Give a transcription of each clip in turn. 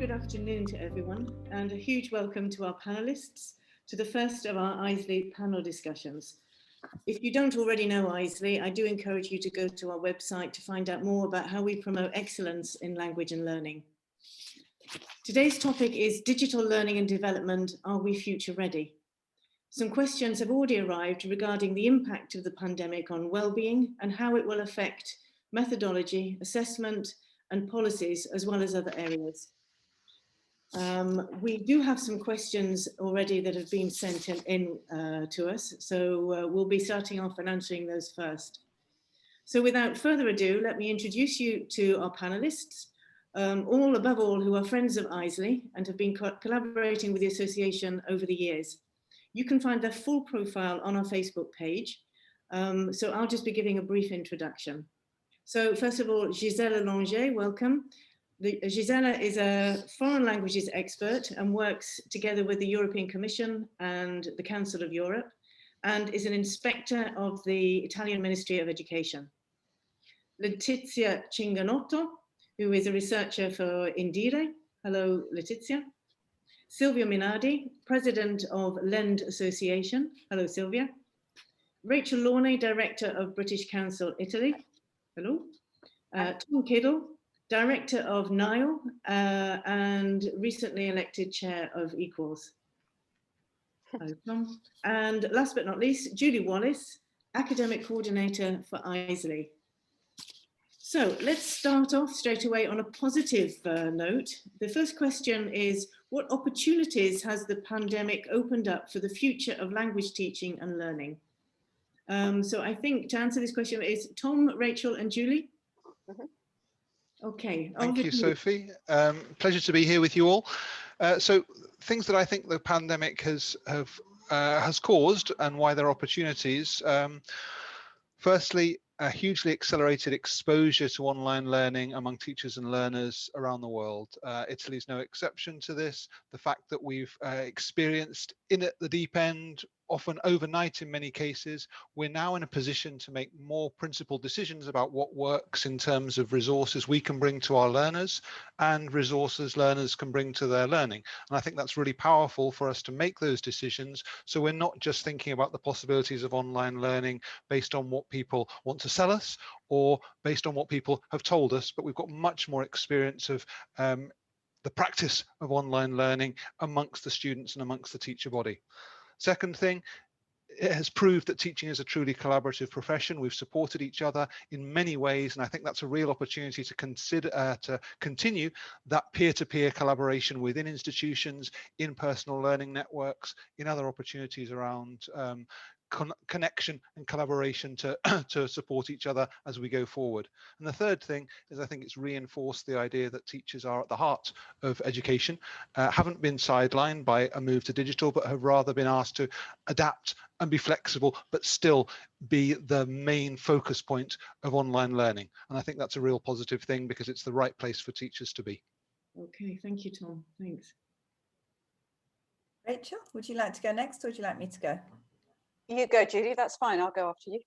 good afternoon to everyone, and a huge welcome to our panelists to the first of our AISLi panel discussions. If you don't already know AISLi, I do encourage you to go to our website to find out more about how we promote excellence in language and learning. Today's topic is digital learning and development. Are we future ready? Some questions have already arrived regarding the impact of the pandemic on well-being and how it will affect methodology, assessment, and policies, as well as other areas. We do have some questions already that have been sent in to us, so we'll be starting off and answering those first. So without further ado, let me introduce you to our panelists, all above all who are friends of AISLi and have been collaborating with the association over the years. You can find their full profile on our Facebook page, so I'll just be giving a brief introduction. So first of all, Gisela Langer, welcome. Gisela is a foreign languages expert and works together with the European Commission and the Council of Europe, and is an inspector of the Italian Ministry of Education. Letizia Cinganotto, who is a researcher for Indire. Hello, Letizia. Silvia Minardi, president of Lend Association. Hello, Silvia. Rachel Launay, director of British Council Italy. Hello. Tom Kiddle, director of NILE and recently elected chair of Equals. Hello, Tom. And last but not least, Julie Wallace, academic coordinator for AISLi. So let's start off straight away on a positive note. The first question is, what opportunities has the pandemic opened up for the future of language teaching and learning? So I think to answer this question is Tom, Rachel and Julie. Okay. Thank you, Sophie. Pleasure to be here with you all. So things that I think the pandemic has caused and why there are opportunities. Firstly, a hugely accelerated exposure to online learning among teachers and learners around the world. Italy is no exception to this. The fact that we've experienced in at the deep end, often overnight in many cases, we're now in a position to make more principled decisions about what works in terms of resources we can bring to our learners and resources learners can bring to their learning. And I think that's really powerful for us to make those decisions. So we're not just thinking about the possibilities of online learning based on what people want to sell us or based on what people have told us, but we've got much more experience of the practice of online learning amongst the students and amongst the teacher body. Second thing, it has proved that teaching is a truly collaborative profession. We've supported each other in many ways, and I think that's a real opportunity to consider to continue that peer-to-peer collaboration within institutions, in personal learning networks, in other opportunities around connection and collaboration to to support each other as we go forward. And the third thing is I think it's reinforced the idea that teachers are at the heart of education, haven't been sidelined by a move to digital, but have rather been asked to adapt and be flexible, but still be the main focus point of online learning. And I think that's a real positive thing because it's the right place for teachers to be. Okay, thank you, Tom. Thanks. Rachel, would you like to go next or would you like me to go? You go, Julie, that's fine. I'll go after you.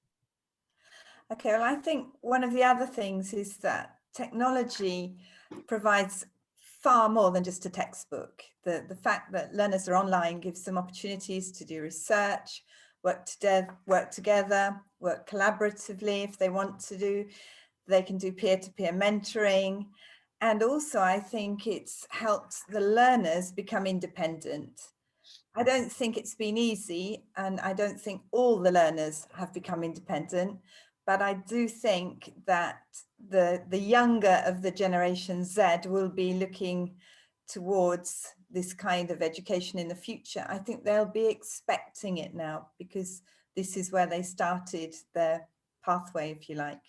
Okay, well, I think one of the other things is that technology provides far more than just a textbook. The fact that learners are online gives them opportunities to do research, work together, work collaboratively if they want to do. They can do peer-to-peer mentoring. And also, I think it's helped the learners become independent. I don't think it's been easy, and I don't think all the learners have become independent, but I do think that the younger of the Generation Z will be looking towards this kind of education in the future. I think they'll be expecting it now because this is where they started their pathway, if you like.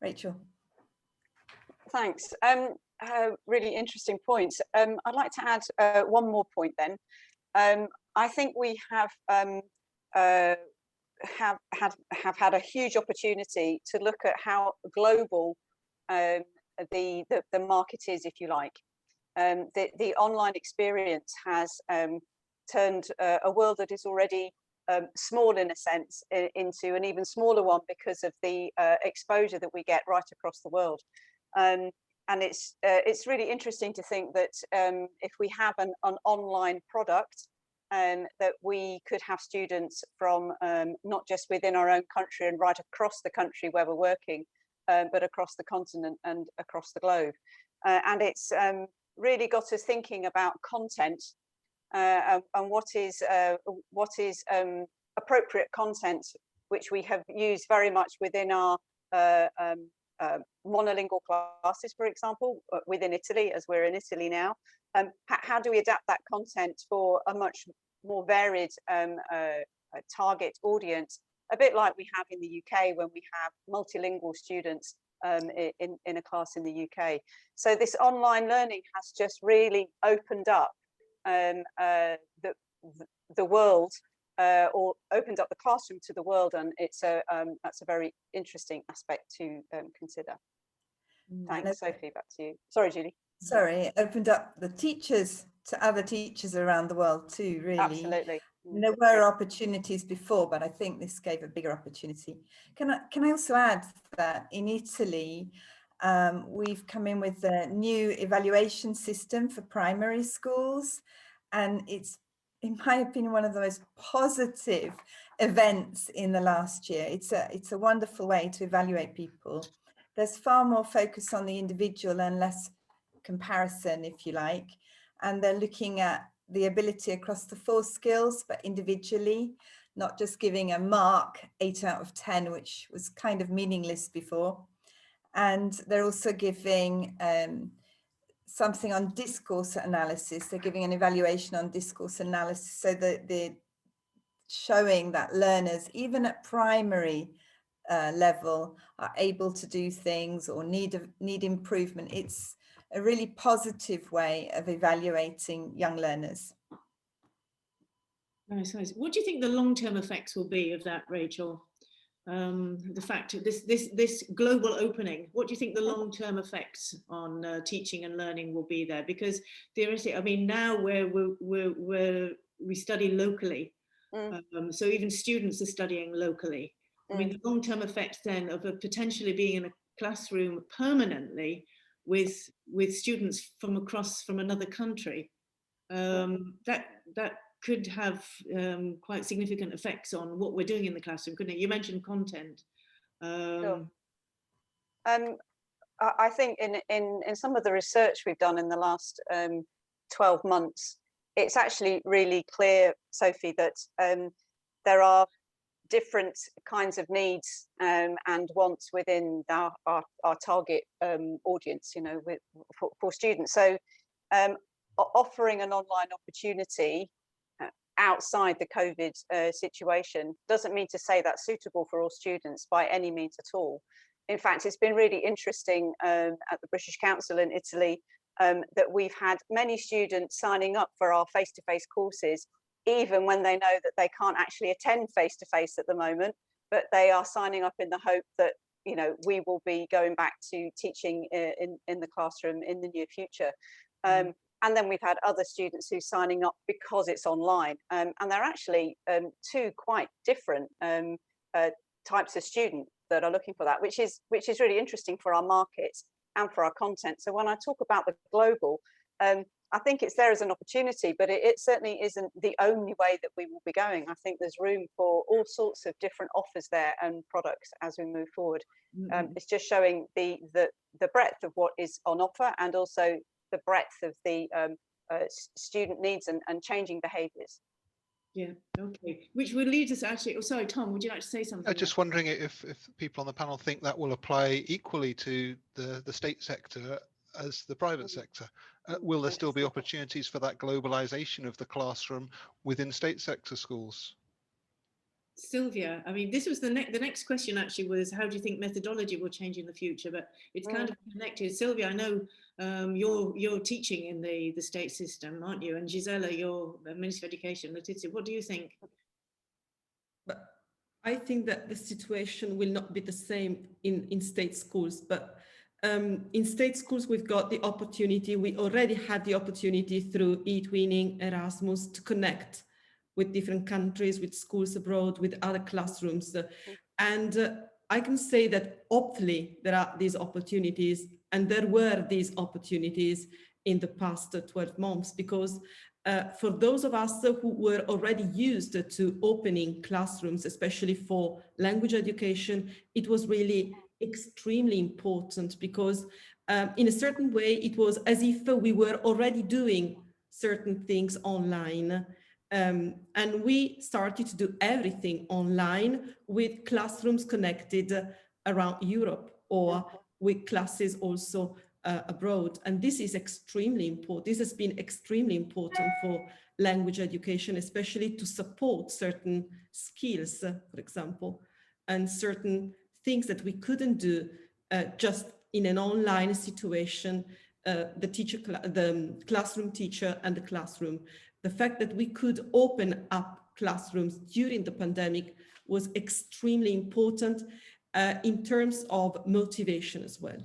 Rachel. Thanks. Really interesting points. I'd like to add one more point then. I think we have had a huge opportunity to look at how global the market is, if you like. The online experience has turned a world that is already small in a sense into an even smaller one because of the exposure that we get right across the world. it's really interesting to think that if we have an online product, that we could have students from not just within our own country and right across the country where we're working, but across the continent and across the globe. And it's really got us thinking about content and what is appropriate content, which we have used very much within our monolingual classes, for example, within Italy, as we're in Italy now. How do we adapt that content for a much more varied target audience, a bit like we have in the UK when we have multilingual students in a class in the UK. So this online learning has just really opened up the world, or opened up the classroom to the world, and it's that's a very interesting aspect to consider. Thanks, Sophie, back to you. Sorry, Julie. Sorry, it opened up the teachers to other teachers around the world too, really. Absolutely. There were opportunities before, but I think this gave a bigger opportunity. Can I also add that in Italy, we've come in with a new evaluation system for primary schools, and it's, in my opinion, one of the most positive events in the last year. It's a wonderful way to evaluate people. There's far more focus on the individual and less comparison, if you like, and they're looking at the ability across the 4 skills, but individually, not just giving a mark 8 out of 10, which was kind of meaningless before. And they're also giving something on discourse analysis. They're giving an evaluation on discourse analysis, so that they're showing that learners, even at primary level, are able to do things or need improvement. It's a really positive way of evaluating young learners. Nice, nice. What do you think the long-term effects will be of that, Rachel? The fact of this global opening, what do you think the long-term effects on teaching and learning will be there? Because theoretically, I mean, now we study locally, so even students are studying locally. I mean, the long-term effects then of potentially being in a classroom permanently with students from another country, that could have quite significant effects on what we're doing in the classroom, couldn't it? You mentioned content. Sure. I think in some of the research we've done in the last 12 months, it's actually really clear, Sophie, that there are different kinds of needs and wants within our target audience, you know, for students. So offering an online opportunity outside the COVID situation doesn't mean to say that's suitable for all students by any means at all. In fact, it's been really interesting at the British Council in Italy that we've had many students signing up for our face-to-face courses, even when they know that they can't actually attend face-to-face at the moment, but they are signing up in the hope that, you know, we will be going back to teaching in the classroom in the near future. And then we've had other students who are signing up because it's online, and they're actually 2 quite different types of student that are looking for that, which is really interesting for our markets and for our content. So when I talk about the global, I think it's there as an opportunity, but it certainly isn't the only way that we will be going. I think there's room for all sorts of different offers there and products as we move forward. It's just showing the breadth of what is on offer, and also the breadth of the student needs and changing behaviours. Yeah, okay. Which would lead us actually, oh sorry, Tom, would you like to say something? Just wondering if people on the panel think that will apply equally to the state sector as the private sector. Will there still be opportunities for that globalization of the classroom within state sector schools? Sylvia, I mean, this was the next question actually, was how do you think methodology will change in the future? But it's kind of connected. Sylvia, I know you're teaching in the state system, aren't you? And Gisela, you're Minister of Education. Letizia, what do you think? But I think that the situation will not be the same in state schools, but in state schools, we've got the opportunity, we already had the opportunity through eTwinning, Erasmus, to connect with different countries, with schools abroad, with other classrooms. And I can say that hopefully there are these opportunities And there were these opportunities in the past 12 months, because for those of us who were already used to opening classrooms, especially for language education, it was really extremely important, because in a certain way, it was as if we were already doing certain things online. And we started to do everything online with classrooms connected around Europe, or with classes also abroad. And this is extremely important. This has been extremely important for language education, especially to support certain skills, for example, and certain things that we couldn't do just in an online situation, the classroom teacher and the classroom. The fact that we could open up classrooms during the pandemic was extremely important in terms of motivation as well,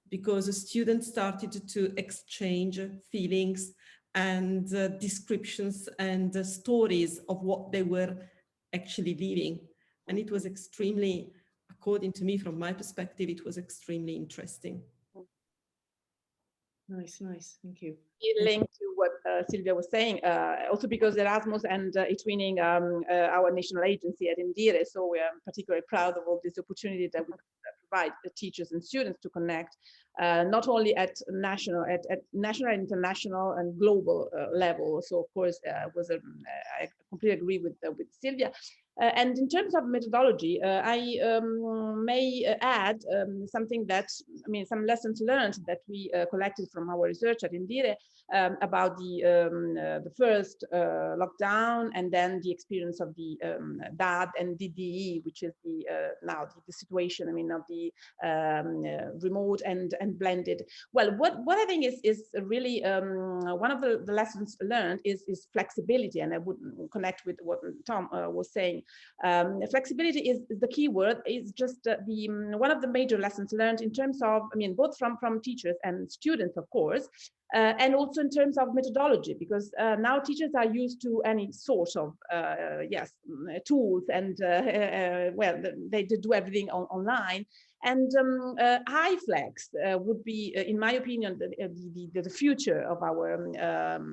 because the students started to exchange feelings and descriptions and stories of what they were actually living. And it was extremely, according to me, from my perspective, it was extremely interesting. Nice, nice. Thank you. Linked to what Silvia was saying, also because Erasmus and eTwinning our national agency at Indire, so we are particularly proud of all this opportunity that we provide the teachers and students to connect, not only at national and international and global level. So of course, I completely agree with Silvia. And in terms of methodology, I may add something that, some lessons learned that we collected from our research at Indire about the first lockdown, and then the experience of the DAD and DDE, which is now the situation, of the remote and blended. Well, what I think is really one of the lessons learned is flexibility, and I would connect with what Tom was saying. Flexibility is the key word. Is just one of the major lessons learned in terms of, both from teachers and students, of course, and also in terms of methodology, because now teachers are used to any sort of tools, and well, they do everything online. And iFlex would be, in my opinion, the future of our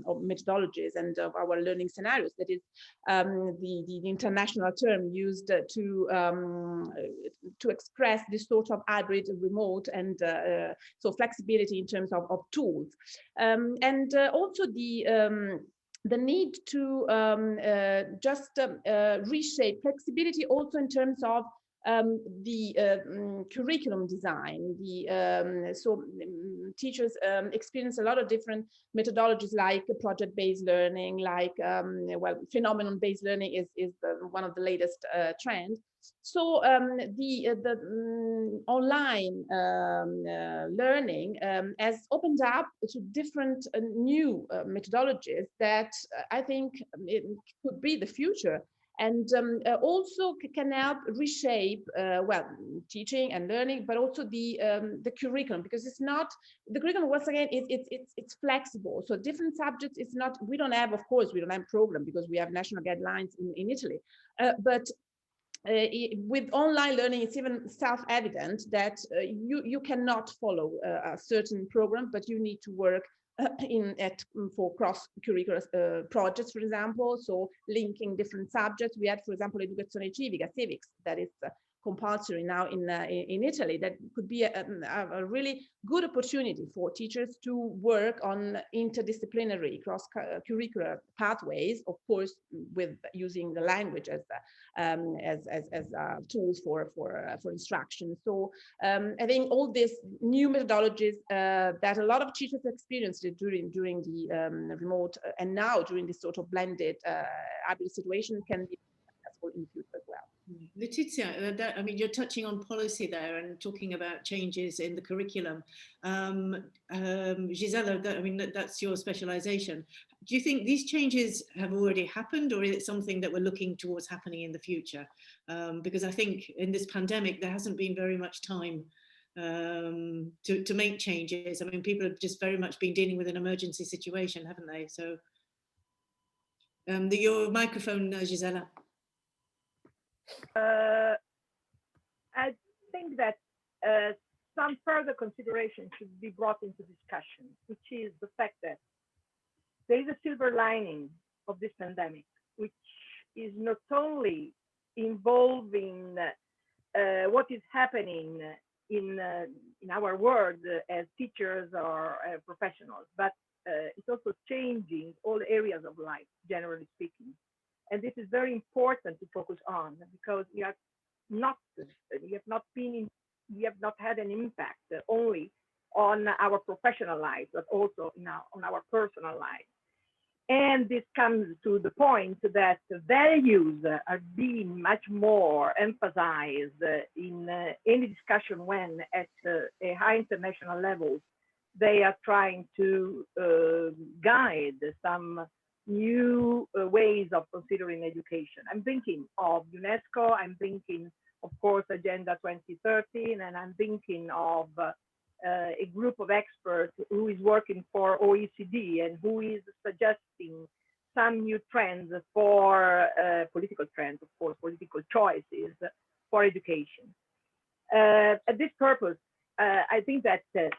of methodologies and of our learning scenarios. That is the international term used to express this sort of hybrid, remote, and so flexibility in terms of tools, and also the need to just reshape flexibility also in terms of the curriculum design. Teachers experience a lot of different methodologies, like project-based learning, like phenomenon-based learning is one of the latest trends. So the online learning has opened up to different new methodologies that I think it could be the future, and also can help reshape teaching and learning, but also the curriculum, because it's not the curriculum. Once again, it's flexible. So different subjects. It's not. We don't have program, because we have national guidelines in Italy, but with online learning, it's even self-evident that you cannot follow a certain program, but you need to work for cross-curricular projects, for example, so linking different subjects. We had, for example, educazione civica, civics, that is compulsory now in Italy. That could be a really good opportunity for teachers to work on interdisciplinary cross-curricular pathways, of course, with using the language as tools for instruction. So I think all these new methodologies that a lot of teachers experienced during the remote and now during this sort of blended hybrid situation can be successful in the future as well. Letizia, you're touching on policy there and talking about changes in the curriculum. Gisela, that's your specialization. Do you think these changes have already happened, or is it something that we're looking towards happening in the future? Because I think in this pandemic, there hasn't been very much time to make changes. People have just very much been dealing with an emergency situation, haven't they? So your microphone, Gisela. I think that some further consideration should be brought into discussion, which is the fact that there is a silver lining of this pandemic, which is not only involving what is happening in our world as teachers or professionals, but it's also changing all areas of life, generally speaking. And this is very important to focus on, because we have not had an impact only on our professional lives, but also on our personal lives. And this comes to the point that values are being much more emphasized in any discussion when at a high international level they are trying to guide some new ways of considering education. I'm thinking of UNESCO, I'm thinking, of course, Agenda 2030, and I'm thinking of a group of experts who is working for OECD and who is suggesting some new trends for political trends, of course, political choices for education. At this purpose, I think that it's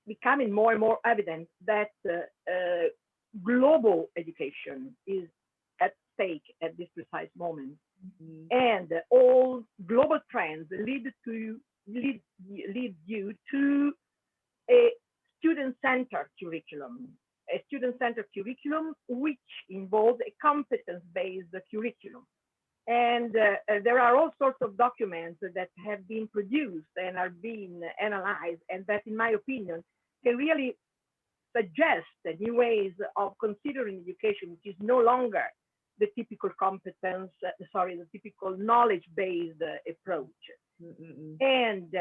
becoming more and more evident that global education is at stake at this precise moment. Mm-hmm. And all global trends lead you to a student-centered curriculum, which involves a competence-based curriculum. And there are all sorts of documents that have been produced and are being analyzed, and that, in my opinion, can really suggest new ways of considering education, which is no longer the typical the typical knowledge-based approach. Mm-hmm. And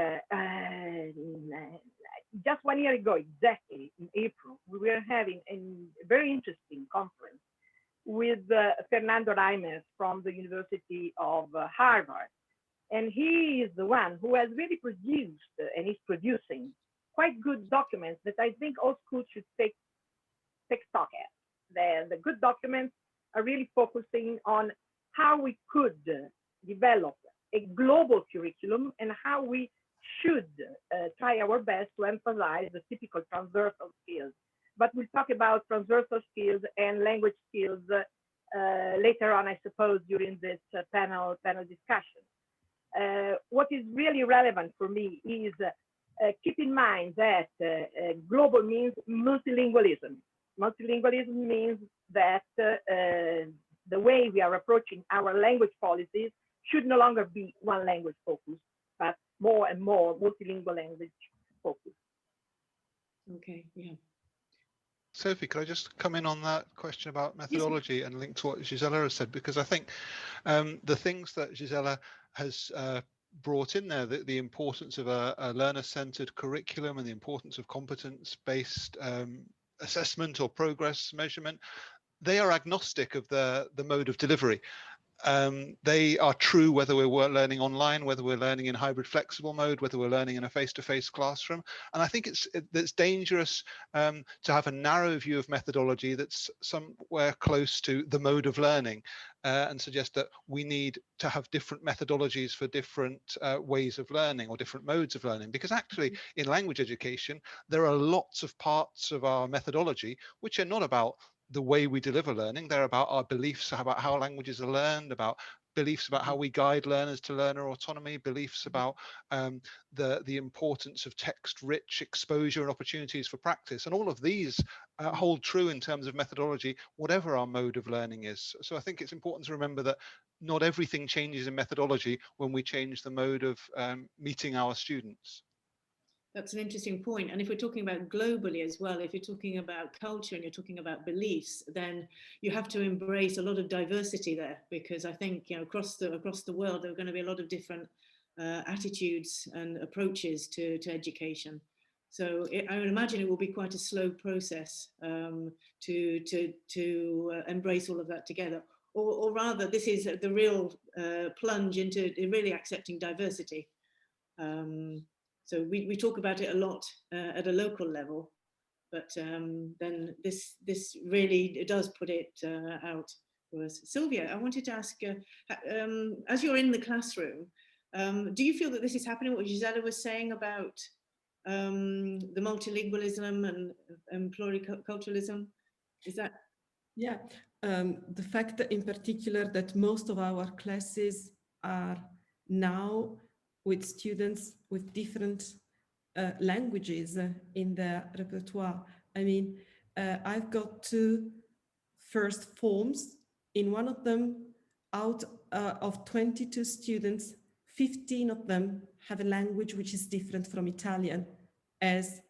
just 1 year ago, exactly in April, we were having a very interesting conference with Fernando Reimers from the University of Harvard. And he is the one who has really produced and is producing quite good documents that I think all schools should take stock at. The good documents are really focusing on how we could develop a global curriculum and how we should try our best to emphasize the typical transversal skills. But we'll talk about transversal skills and language skills later on, I suppose, during this panel discussion. What is really relevant for me is keep in mind that global means multilingualism. Multilingualism means that the way we are approaching our language policies should no longer be one language focus, but more and more multilingual language focus. Okay, yeah. Sophie, could I just come in on that question about methodology? Yes. And link to what Gisela has said, because I think the things that Gisela has brought in there, the importance of a learner-centered curriculum and the importance of competence-based assessment or progress measurement, they are agnostic of the mode of delivery. They are true whether we're learning online, whether we're learning in hybrid flexible mode, whether we're learning in a face-to-face classroom. And I think it's dangerous to have a narrow view of methodology that's somewhere close to the mode of learning and suggest that we need to have different methodologies for different ways of learning or different modes of learning. Because actually in language education, there are lots of parts of our methodology which are not about the way we deliver learning. They're about our beliefs about how languages are learned, about beliefs about how we guide learners to learner autonomy, beliefs about the importance of text-rich exposure and opportunities for practice. And all of these hold true in terms of methodology, whatever our mode of learning is. So I think it's important to remember that not everything changes in methodology when we change the mode of meeting our students. That's an interesting point. And if we're talking about globally as well, if you're talking about culture and you're talking about beliefs, then you have to embrace a lot of diversity there, because I think, you know, across the world, there are going to be a lot of different attitudes and approaches to education. So I would imagine it will be quite a slow process to embrace all of that together. Or rather, this is the real plunge into really accepting diversity. So we talk about it a lot at a local level, but then this really does put it out for us. Sylvia, I wanted to ask, as you're in the classroom, Do you feel that this is happening, what Gisela was saying about the multilingualism and pluriculturalism? Is that? Yeah, the fact that in particular that most of our classes are now with students with different languages in their repertoire. I mean, I've got 2 first forms. In one of them, out of 22 students, 15 of them have a language which is different from Italian as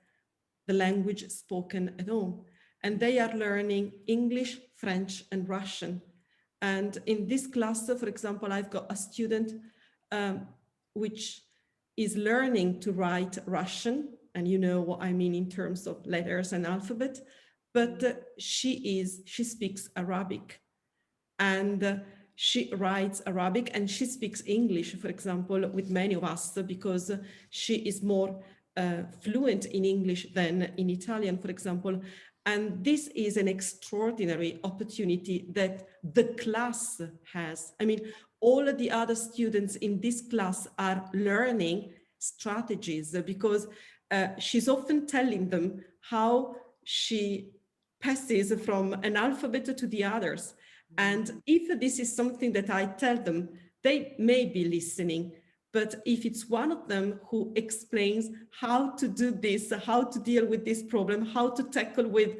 the language spoken at home. And they are learning English, French, and Russian. And in this cluster, for example, I've got a student which is learning to write Russian, and you know what I mean in terms of letters and alphabet, but she speaks Arabic, and she writes Arabic, and she speaks English, for example, with many of us, because she is more fluent in English than in Italian, for example. And this is an extraordinary opportunity that the class has. I mean, all of the other students in this class are learning strategies, because she's often telling them how she passes from an alphabet to the others. And if this is something that I tell them, they may be listening. But if it's one of them who explains how to do this, how to deal with this problem, how to tackle with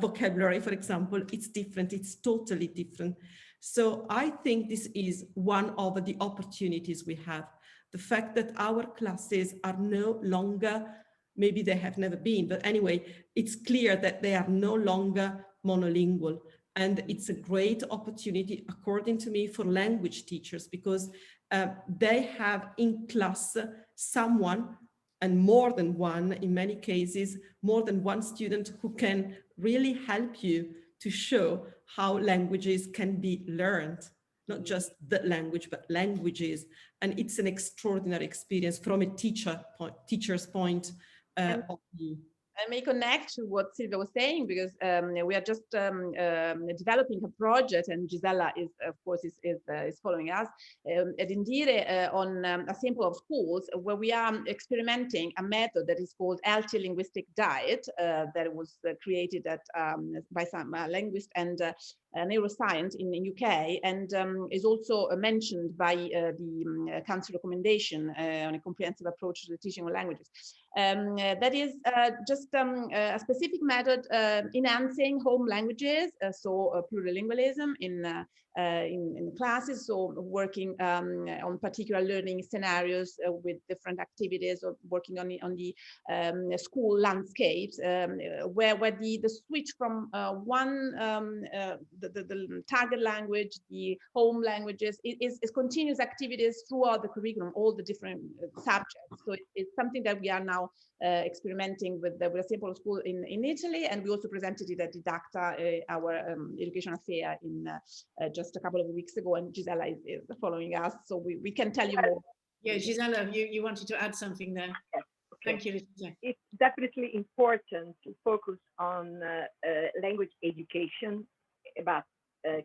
vocabulary, for example, it's different, it's totally different. So I think this is one of the opportunities we have. The fact that our classes are no longer, maybe they have never been, but anyway, it's clear that they are no longer monolingual. And it's a great opportunity, according to me, for language teachers, because they have in class someone, and more than one, in many cases, more than one student who can really help you to show how languages can be learned, not just the language, but languages. And it's an extraordinary experience from a teacher's point of view. I may connect to what Silvia was saying, because we are just developing a project, and Gisela is, of course, is following us at Indire on a sample of schools where we are experimenting a method that is called LT linguistic diet that was created by some linguist and neuroscience in the UK, and is also mentioned by the Council recommendation on a comprehensive approach to the teaching of languages. That is just a specific method enhancing home languages, so plurilingualism in classes, so working on particular learning scenarios with different activities, or working on the school landscapes, where the switch from the target language, the home languages, is continuous activities throughout the curriculum, all the different subjects. So it's something that we are now experimenting with a sample school in Italy, and we also presented it at Didacta, our education affair, in just a couple of weeks ago, and Gisela is following us, so we can tell you more. Yeah, Gisela, you wanted to add something there. Yes. Okay. Thank you. It's definitely important to focus on language education, but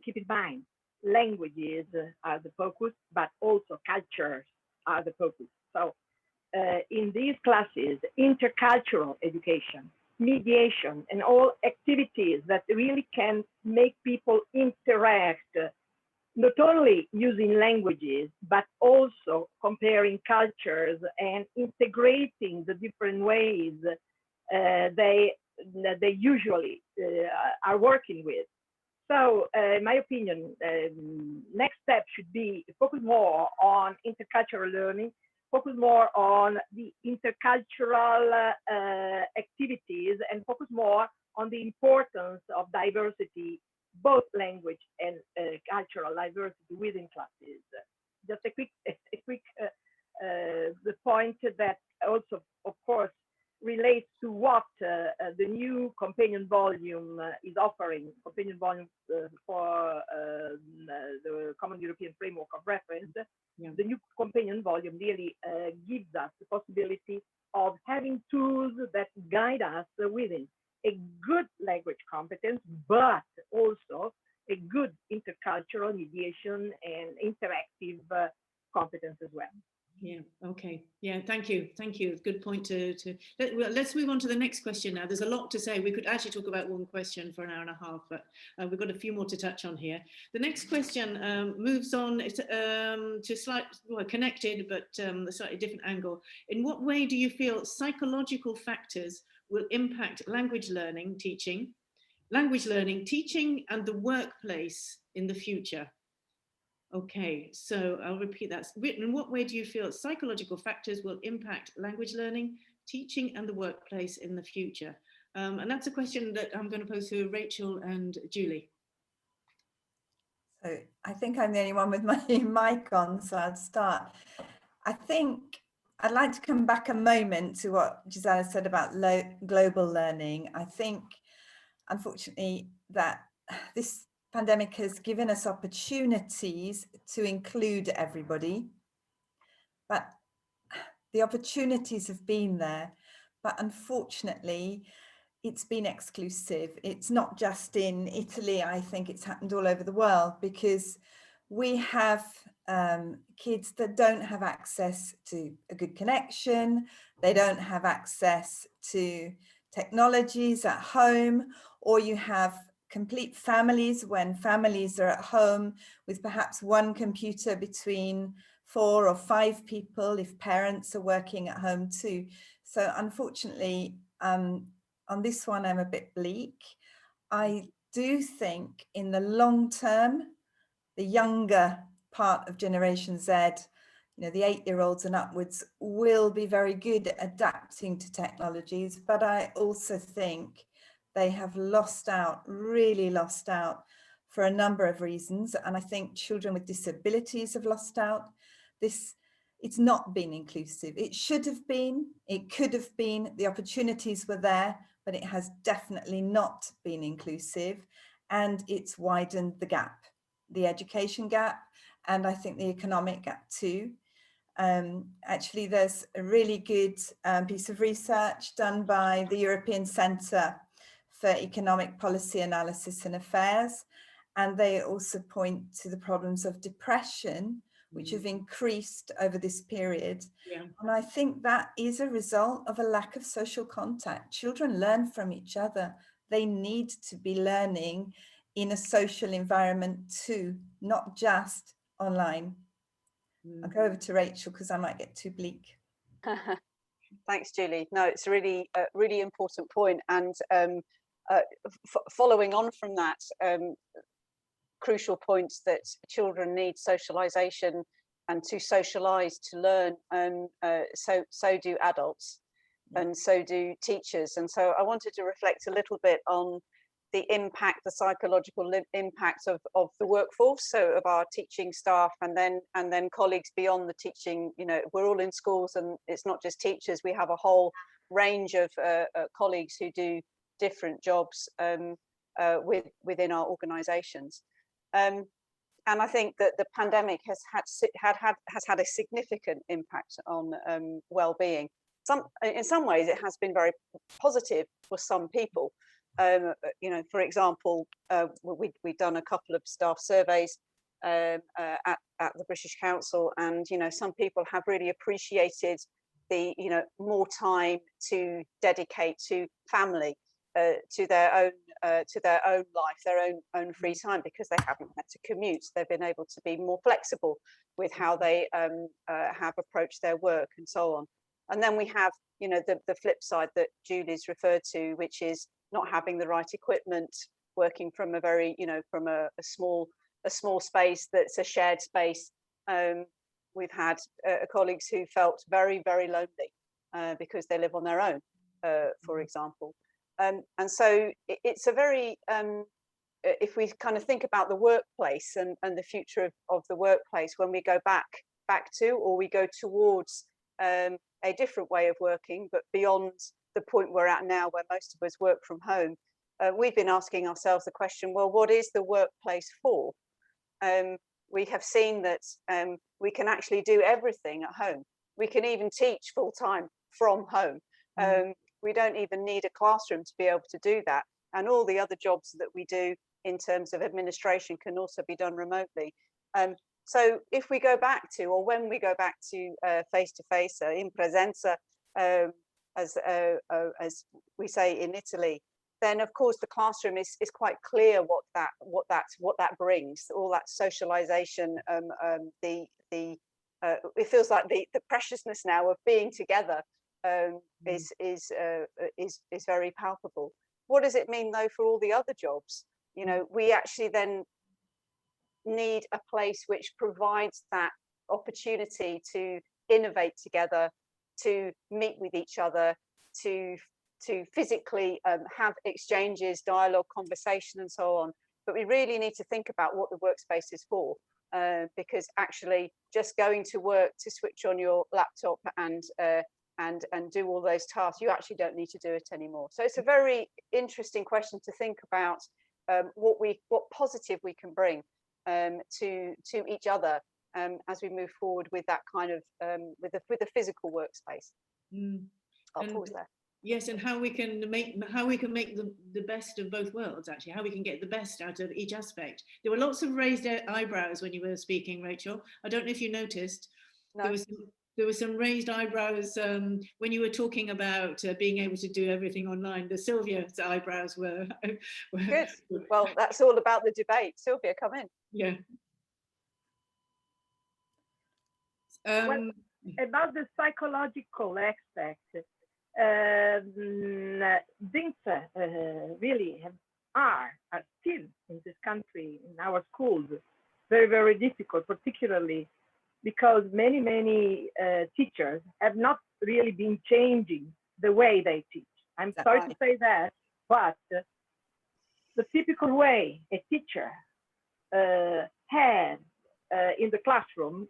keep in mind, languages are the focus, but also cultures are the focus. So in these classes, intercultural education, mediation, and all activities that really can make people interact, not only using languages, but also comparing cultures and integrating the different ways they usually are working with. So in my opinion, next step should be focus more on intercultural learning, focus more on the intercultural activities, and focus more on the importance of diversity, both language and cultural diversity within classes. Just a quick the point that also, of course, relates to what the new companion volume is offering, companion volume for the Common European Framework of Reference. Yeah. The new companion volume really gives us the possibility of having tools that guide us within a good language competence, but also a good intercultural mediation and interactive competence as well. Yeah, okay. Yeah, thank you. Thank you. Good point let's move on to the next question now. There's a lot to say. We could actually talk about one question for an hour and a half, but we've got a few more to touch on here. The next question moves on to slightly connected, but a slightly different angle. In what way do you feel psychological factors will impact language learning, teaching, and the workplace in the future? Okay, so I'll repeat that. In what way do you feel psychological factors will impact language learning, teaching, and the workplace in the future? And that's a question that I'm going to pose to Rachel and Julie. So I think I'm the only one with my mic on, so I'll start. I think I'd like to come back a moment to what Gisela said about global learning. I think, unfortunately, that this pandemic has given us opportunities to include everybody, but the opportunities have been there, but unfortunately it's been exclusive. It's not just in Italy. I think it's happened all over the world, because we have kids that don't have access to a good connection. They don't have access to technologies at home, or you have complete families when families are at home with perhaps one computer between 4 or 5 people if parents are working at home too. So unfortunately, on this one, I'm a bit bleak. I do think in the long term, the younger part of Generation Z, you know, the 8-year-olds and upwards, will be very good at adapting to technologies. But I also think they have lost out, really lost out, for a number of reasons. And I think children with disabilities have lost out. It's not been inclusive. It should have been, it could have been, the opportunities were there, but it has definitely not been inclusive. And it's widened the gap, the education gap, and I think the economic gap too. Actually, there's a really good piece of research done by the European Centre for Economic Policy Analysis and Affairs, and they also point to the problems of depression, which have increased over this period. Yeah. And I think that is a result of a lack of social contact. Children learn from each other. They need to be learning in a social environment too, not just online. I'll go over to Rachel because I might get too bleak. Thanks, Julie. No, it's a really important point. And following on from that, crucial points that children need socialization, and to socialize, to learn, so do adults, and so do teachers. And so I wanted to reflect a little bit on the impact, the psychological impact of the workforce, so of our teaching staff, and then colleagues beyond the teaching. You know, we're all in schools, and it's not just teachers. We have a whole range of colleagues who do different jobs within our organizations. And I think that the pandemic has had a significant impact on well-being. In some ways, it has been very positive for some people. You know, for example, we've done a couple of staff surveys at the British Council, and you know, some people have really appreciated the more time to dedicate to family, to their own life, their own free time, because they haven't had to commute. They've been able to be more flexible with how they have approached their work and so on. And then we have, you know, the flip side that Julie's referred to, which is not having the right equipment, working from a very, from a small space that's a shared space. We've had colleagues who felt very, very lonely because they live on their own, for example. And so it's a very, if we kind of think about the workplace and the future of the workplace, when we go back to, or we go towards a different way of working, but beyond the point we're at now, where most of us work from home, we've been asking ourselves the question, well, what is the workplace for? We have seen that we can actually do everything at home. We can even teach full-time from home. We don't even need a classroom to be able to do that. And all the other jobs that we do in terms of administration can also be done remotely. So if we go back to, or when we go back to face-to-face, in presenza, as we say in Italy, then of course the classroom is quite clear what that brings, all that socialization. It feels like the preciousness now of being together is very palpable. What does it mean though for all the other jobs? You know, we actually then need a place which provides that opportunity to innovate together, to meet with each other, to physically have exchanges, dialogue, conversation, and so on. But we really need to think about what the workspace is for, because actually just going to work to switch on your laptop and do all those tasks, you actually don't need to do it anymore. So it's a very interesting question to think about, what positive we can bring to each other as we move forward with that kind of with the physical workspace. I'll pause there. Yes, and how we can make the best of both worlds, actually, how we can get the best out of each aspect. There were lots of raised eyebrows when you were speaking, Rachel. I don't know if you noticed. No. There were some raised eyebrows when you were talking about being able to do everything online. The Sylvia's eyebrows were good. Well, that's all about the debate. Sylvia, come in. Yeah. Well, about the psychological aspect, things really are still in this country, in our schools, very, very difficult, particularly because many teachers have not really been changing the way they teach. I'm sorry to say that, but the typical way a teacher has in the classroom,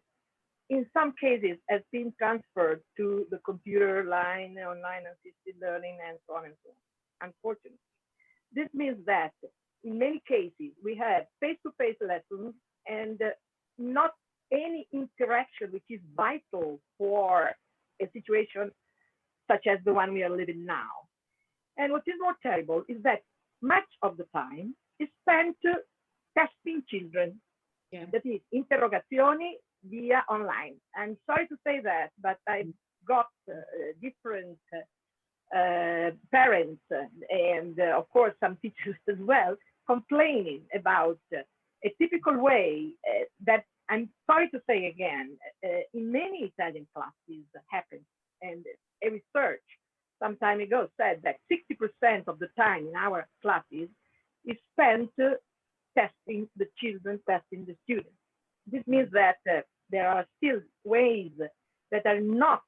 in some cases, has been transferred to the computer line, online assisted learning, and so on and so on, unfortunately. This means that in many cases, we have face-to-face lessons and not any interaction which is vital for a situation such as the one we are living now. And what is more terrible is that much of the time is spent testing children. Yeah. That is, interrogazioni via online. I'm sorry to say that, but I've got different parents and of course some teachers as well complaining about a typical way that, I'm sorry to say again, in many Italian classes happens. And a research some time ago said that 60% of the time in our classes is spent testing the children, testing the students. This means that there are still ways that are not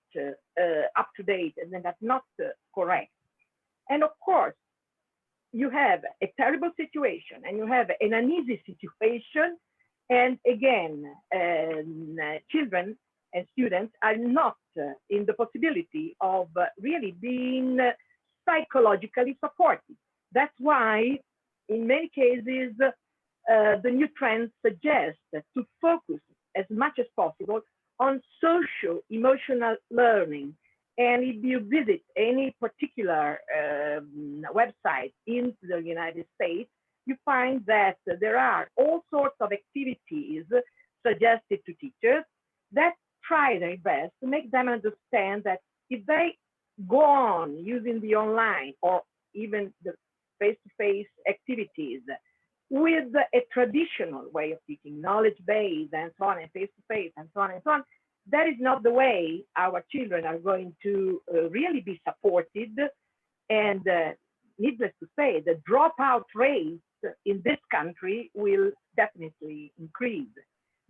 up to date and that are not correct. And of course, you have a terrible situation and you have an uneasy situation. And again, children and students are not in the possibility of really being psychologically supported. That's why, in many cases, the new trends suggest to focus as much as possible on social emotional learning. And if you visit any particular website in the United States, you find that there are all sorts of activities suggested to teachers that try their best to make them understand that if they go on using the online or even the face-to-face activities with a traditional way of teaching, knowledge-based and so on, and face-to-face and so on and so on, that is not the way our children are going to really be supported. And needless to say, the dropout rate in this country will definitely increase.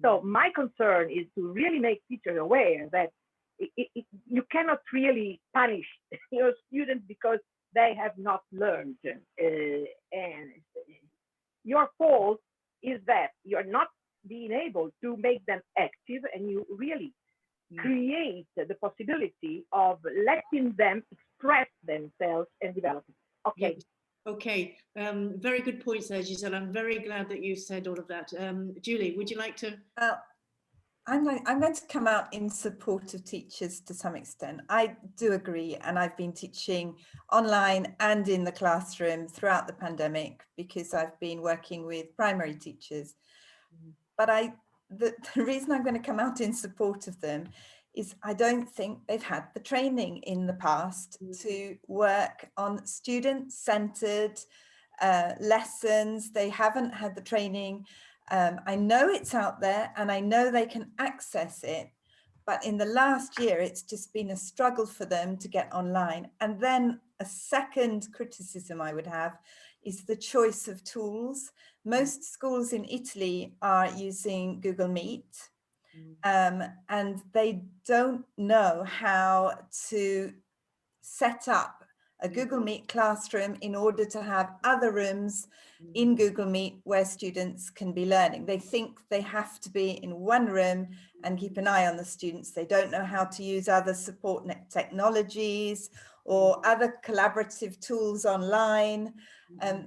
So my concern is to really make teachers aware that you cannot really punish your students because they have not learned. And your fault is that you're not being able to make them active, and you really create the possibility of letting them express themselves and develop. Okay. Yes. Okay, very good points there, Giselle. I'm very glad that you said all of that. Julie, would you like to? I'm going to come out in support of teachers to some extent. I do agree, and I've been teaching online and in the classroom throughout the pandemic because I've been working with primary teachers. But I the reason I'm going to come out in support of them is I don't think they've had the training in the past to work on student-centered lessons. They haven't had the training. I know it's out there and I know they can access it, but in the last year, it's just been a struggle for them to get online. And then a second criticism I would have is the choice of tools. Most schools in Italy are using Google Meet. And they don't know how to set up a Google Meet classroom in order to have other rooms in Google Meet where students can be learning. They think they have to be in one room and keep an eye on the students. They don't know how to use other support technologies or other collaborative tools online.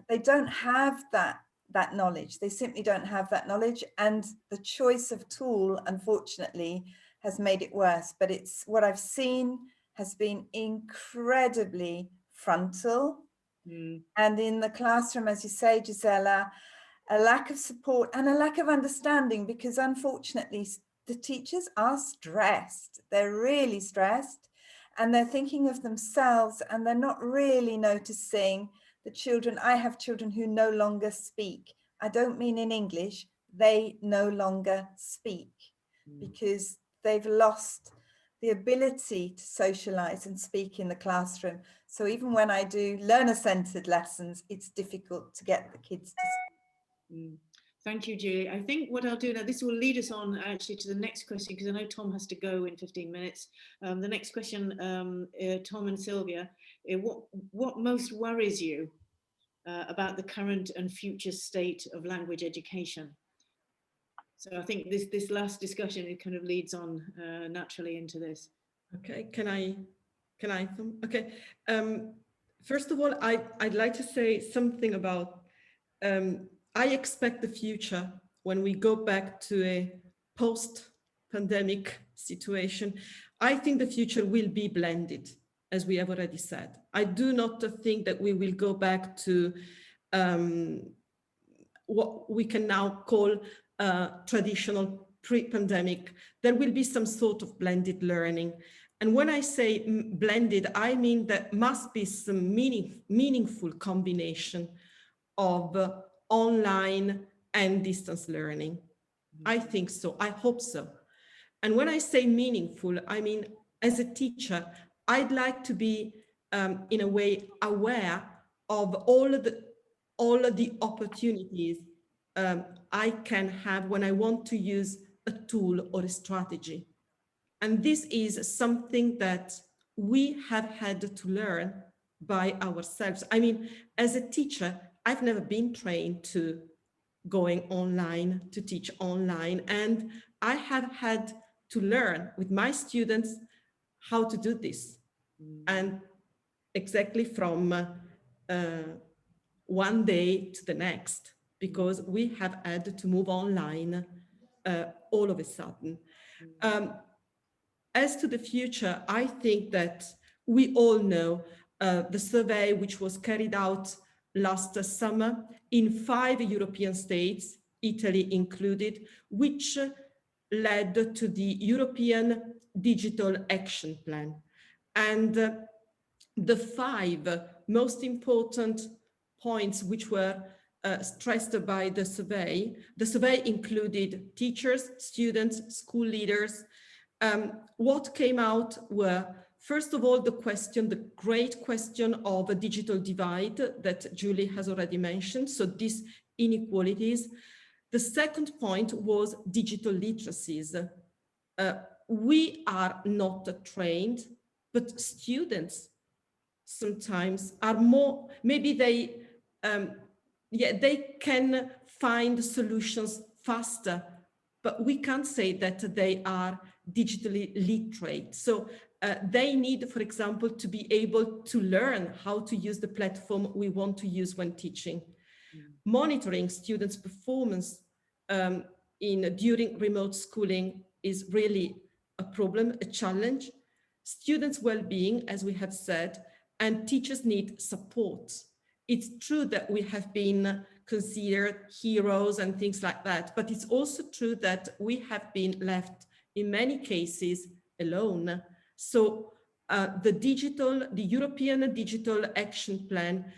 They don't have that knowledge. They simply don't have that knowledge, and the choice of tool, unfortunately, has made it worse. But it's what I've seen has been incredibly frontal. And in the classroom, as you say, Gisela, a lack of support and a lack of understanding, because unfortunately the teachers are stressed. They're really stressed and they're thinking of themselves, and they're not really noticing the children. I have children who no longer speak. I don't mean in English, they no longer speak because they've lost the ability to socialize and speak in the classroom. So even when I do learner-centered lessons, it's difficult to get the kids to speak. Thank you, Julie. I think what I'll do now, this will lead us on actually to the next question, because I know Tom has to go in 15 minutes. The next question, Tom and Sylvia, what most worries you about the current and future state of language education? So I think this last discussion, it kind of leads on naturally into this. Okay, can I? Okay. First of all, I'd like to say something about, I expect the future, when we go back to a post-pandemic situation, I think the future will be blended, as we have already said. I do not think that we will go back to what we can now call traditional pre-pandemic. There will be some sort of blended learning. And when I say blended, I mean there must be some meaningful combination of online and distance learning. I think so, I hope so. And when I say meaningful, I mean, as a teacher, I'd like to be in a way aware of all of the opportunities I can have when I want to use a tool or a strategy. And this is something that we have had to learn by ourselves. I mean, as a teacher, I've never been trained to going online, to teach online, and I have had to learn with my students how to do this. And exactly from one day to the next, because we have had to move online all of a sudden. As to the future, I think that we all know the survey which was carried out last summer in 5 European states, Italy included, which led to the European Digital Action Plan. And the 5 most important points which were stressed by the survey included teachers, students, school leaders. What came out were, first of all, the great question of a digital divide that Julie has already mentioned, so these inequalities. The second point was digital literacies. We are not trained, but students sometimes are more, maybe they can find solutions faster, but we can't say that they are digitally literate. So they need, for example, to be able to learn how to use the platform we want to use when teaching. Monitoring students' performance during remote schooling is really a problem, a challenge. Students' well-being, as we have said, and teachers need support. It's true that we have been considered heroes and things like that. But it's also true that we have been left in many cases alone. So the European Digital Action Plan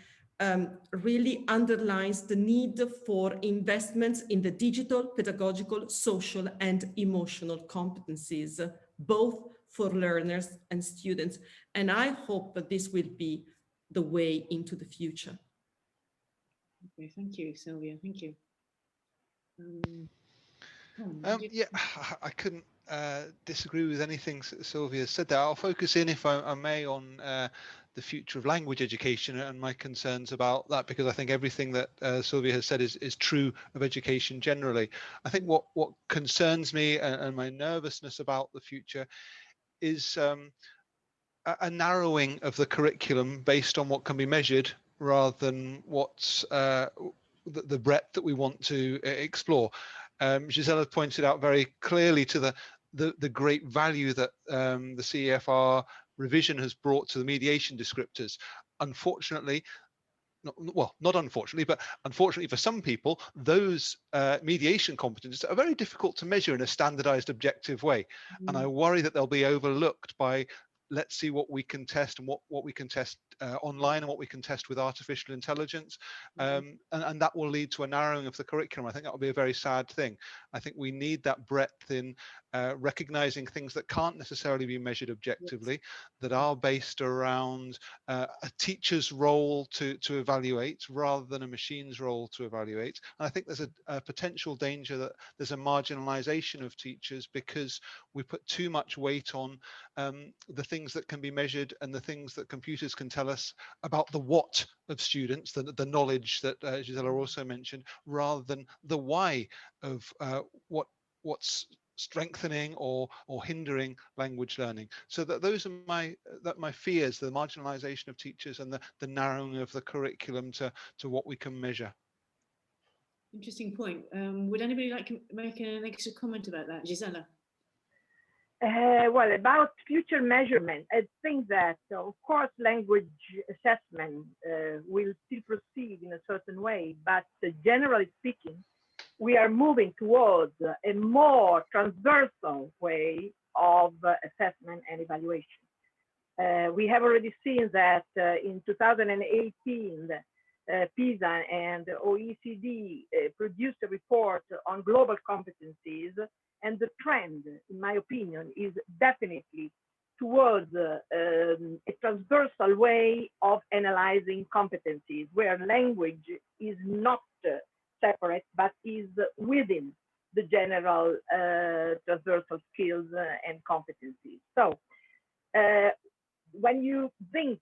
really underlines the need for investments in the digital, pedagogical, social, and emotional competencies, both for learners and students. And I hope that this will be the way into the future. Okay, thank you, Sylvia. Thank you. Yeah, I couldn't disagree with anything Sylvia said there. I'll focus in, if I may, on the future of language education and my concerns about that, because I think everything that Sylvia has said is true of education generally. I think what concerns me and my nervousness about the future is a narrowing of the curriculum based on what can be measured rather than what's the breadth that we want to explore. Gisela pointed out very clearly to the great value that the CEFR revision has brought to the mediation descriptors. Unfortunately, not unfortunately, but unfortunately for some people, those mediation competencies are very difficult to measure in a standardized, objective way. And I worry that they'll be overlooked by, let's see what we can test and what we can test online and what we can test with artificial intelligence. And that will lead to a narrowing of the curriculum. I think that will be a very sad thing. I think we need that breadth in recognizing things that can't necessarily be measured objectively, that are based around a teacher's role to evaluate rather than a machine's role to evaluate. And I think there's a potential danger that there's a marginalization of teachers because we put too much weight on the things that can be measured and the things that computers can tell us about the what of students, the knowledge that Gisela also mentioned, rather than the why of what's strengthening or hindering language learning. So that those are my fears: the marginalization of teachers and the narrowing of the curriculum to what we can measure. Interesting point. Would anybody like to make an extra comment about that, Gisela? Well, about future measurement, I think that, of course, language assessment will still proceed in a certain way, but generally speaking, we are moving towards a more transversal way of assessment and evaluation. We have already seen that in 2018, PISA and OECD produced a report on global competencies, and the trend, in my opinion, is definitely towards a transversal way of analyzing competencies, where language is not separate, but is within the general transversal skills and competencies. So when you think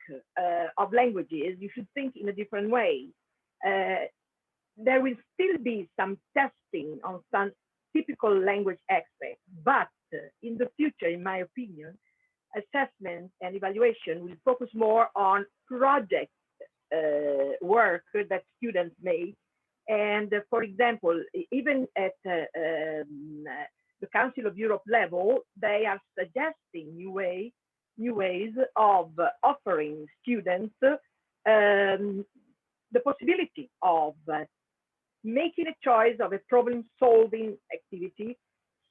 of languages, you should think in a different way. There will still be some testing on some typical language aspects, but in the future, in my opinion, assessment and evaluation will focus more on project work that students make. And for example, even at the Council of Europe level, they are suggesting new ways of offering students the possibility of making a choice of a problem-solving activity,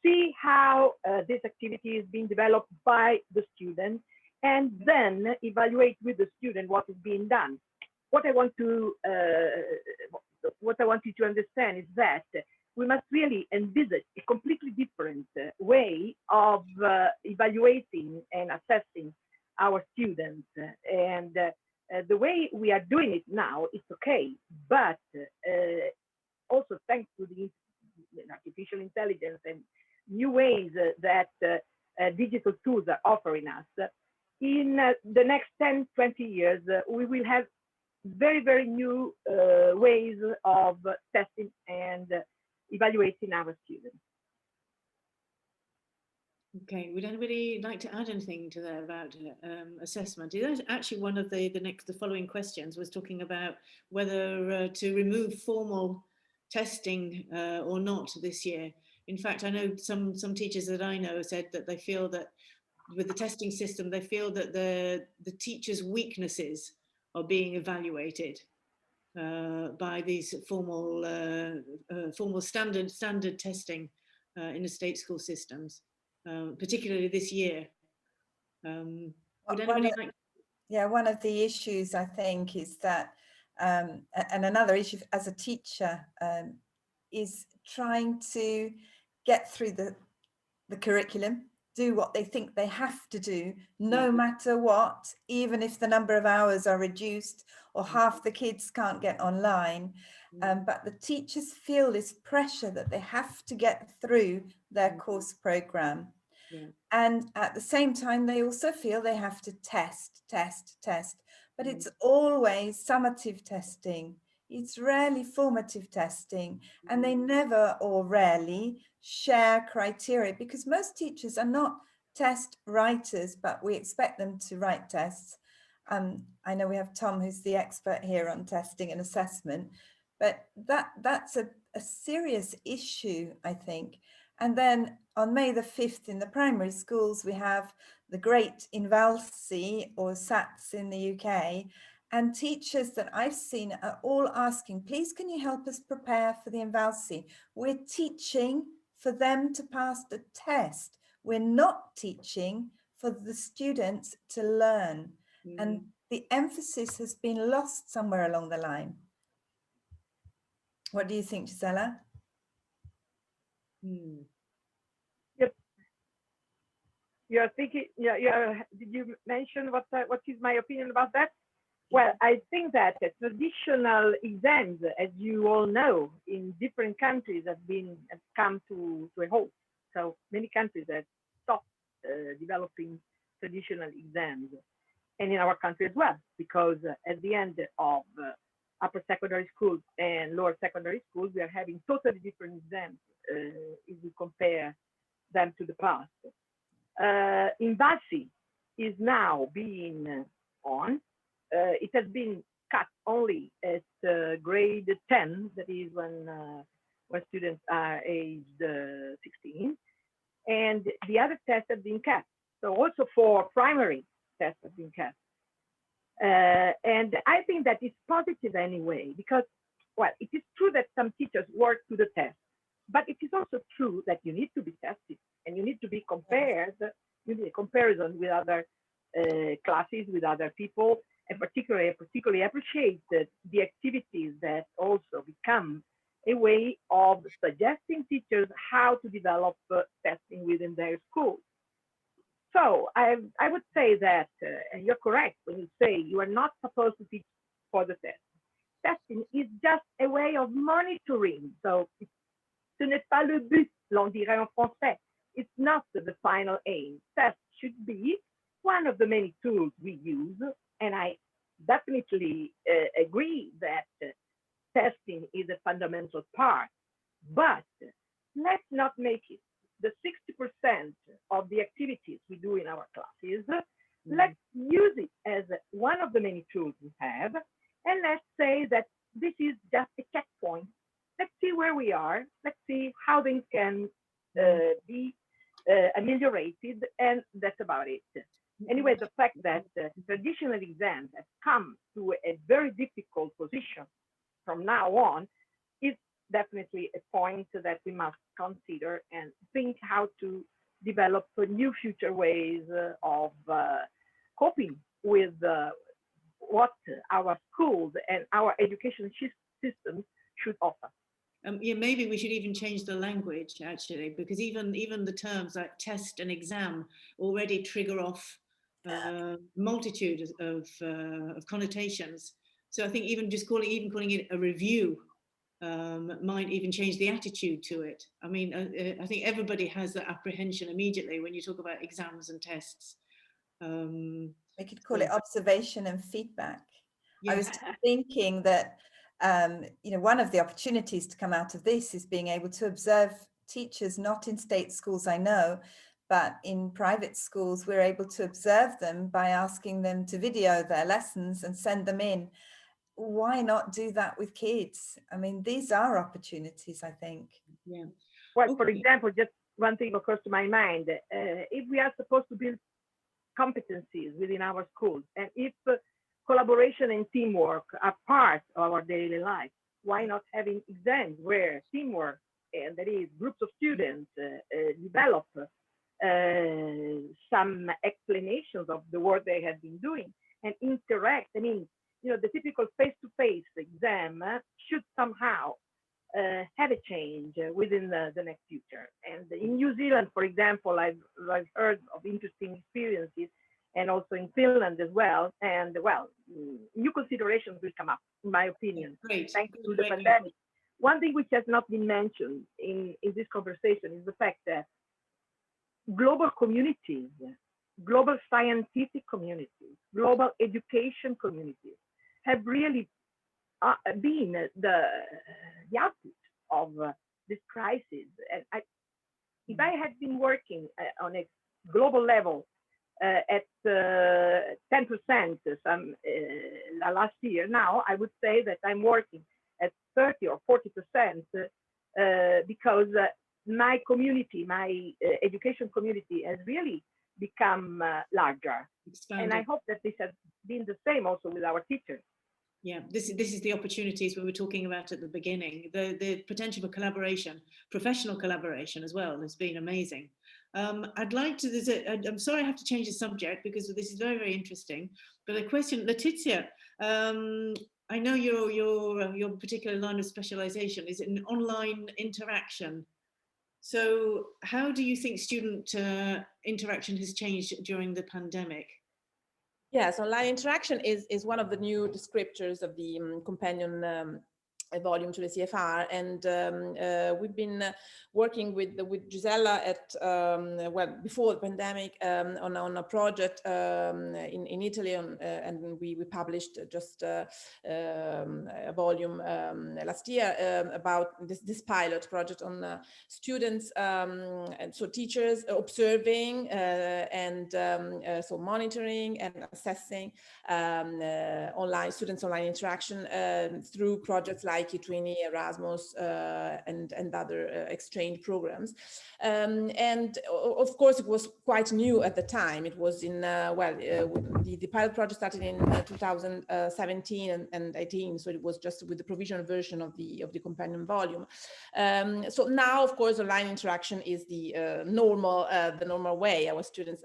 see how this activity is being developed by the student, and then evaluate with the student what is being done. What I want you to understand is that we must really envisage a completely different way of evaluating and assessing our students. And the way we are doing it now is okay, but also thanks to the artificial intelligence and new ways that digital tools are offering us, in the next 10, 20 years, we will have very, very new ways of testing and evaluating our students. Okay, would anybody like to add anything to that about assessment? It is actually one of the following questions was talking about whether to remove formal testing or not this year. In fact, I know some teachers that I know said that they feel that with the testing system, they feel that the teachers' weaknesses are being evaluated. by these formal standard testing in the state school systems, particularly this year. Would anybody like? Yeah, one of the issues I think is that, and another issue as a teacher, is trying to get through the curriculum, do what they think they have to do, no matter what, even if the number of hours are reduced or half the kids can't get online. But the teachers feel this pressure that they have to get through their course program. And at the same time, they also feel they have to test, but it's always summative testing. It's rarely formative testing, and they never or rarely share criteria, because most teachers are not test writers, but we expect them to write tests. I know we have Tom, who's the expert here on testing and assessment, but that's a serious issue, I think. And then on May the 5th in the primary schools, we have the great InValsi, or SATs in the UK, and teachers that I've seen are all asking, please can you help us prepare for the InValsi? We're teaching for them to pass the test. We're not teaching for the students to learn. And the emphasis has been lost somewhere along the line. What do you think, Gisela? Yep. You're thinking, did you mention what is my opinion about that? Well, I think that traditional exams, as you all know, in different countries have come to a halt. So many countries have stopped developing traditional exams, and in our country as well, because at the end of upper secondary school and lower secondary school, we are having totally different exams if we compare them to the past. InValsi is now being on. It has been cut only at grade 10, that is when students are aged 16, and the other tests have been cut. So also for primary, tests have been cut. And I think that is positive anyway, because, well, it is true that some teachers work to the test, but it is also true that you need to be tested and you need to be compared, you need a comparison with other classes, with other people, and particularly appreciate the activities that also become a way of suggesting teachers how to develop testing within their schools. So I would say that, and you're correct when you say you are not supposed to teach for the test. Testing is just a way of monitoring. So ce n'est pas le but, l'on dirait en français. It's not the final aim. Test should be one of the many tools we use, and I definitely agree that testing is a fundamental part, but let's not make it the 60% of the activities we do in our classes. Let's use it as one of the many tools we have, and let's say that this is just a checkpoint. Let's see where we are. Let's see how things can be ameliorated, and that's about it. Anyway, the fact that traditional exams have come to a very difficult position from now on is definitely a point that we must consider and think how to develop new future ways of coping with what our schools and our education systems should offer. Yeah, maybe we should even change the language, actually, because even the terms like test and exam already trigger off multitude of connotations. So I think even calling it a review might even change the attitude to it. I mean, I think everybody has that apprehension immediately when you talk about exams and tests. We could call it observation and feedback. Yeah. I was thinking that one of the opportunities to come out of this is being able to observe teachers, not in state schools, I know, but in private schools, we're able to observe them by asking them to video their lessons and send them in. Why not do that with kids? I mean, these are opportunities, I think. Yeah. Well, Okay. for example, just one thing occurs to my mind. If we are supposed to build competencies within our schools, and if collaboration and teamwork are part of our daily life. Why not having exams where teamwork, and that is groups of students, develop some explanations of the work they have been doing and interact? I mean, the typical face-to-face exam should somehow have a change within the next future. And in New Zealand, for example, I've heard of interesting experiences, and also in Finland as well. And well, new considerations will come up, in my opinion, Great. thanks to the pandemic. One thing which has not been mentioned in this conversation is the fact that global communities, global scientific communities, global education communities have really been the output of this crisis. And if I had been working on a global level at 10% last year, now I would say that I'm working at 30 or 40% because my community, my education community has really become larger. Expanded. And I hope that this has been the same also with our teachers. Yeah, this is the opportunities we were talking about at the beginning. The potential for collaboration, professional collaboration as well, has been amazing. I'd like to, I'm sorry I have to change the subject because this is very, very interesting. But a question, Letizia, I know your particular line of specialization is in online interaction. So how do you think student interaction has changed during the pandemic? Yes, online interaction is one of the new descriptors of the companion volume to the CFR, and we've been working with Gisella at well, before the pandemic on a project in Italy, and we published just a volume last year about this pilot project on students and so teachers observing and so monitoring and assessing online interaction through projects like Utwini, Erasmus, and other exchange programs. And of course, it was quite new at the time. It was in, the pilot project started in 2017 and 18. So it was just with the provisional version of the companion volume. So now, of course, online interaction is the normal way our students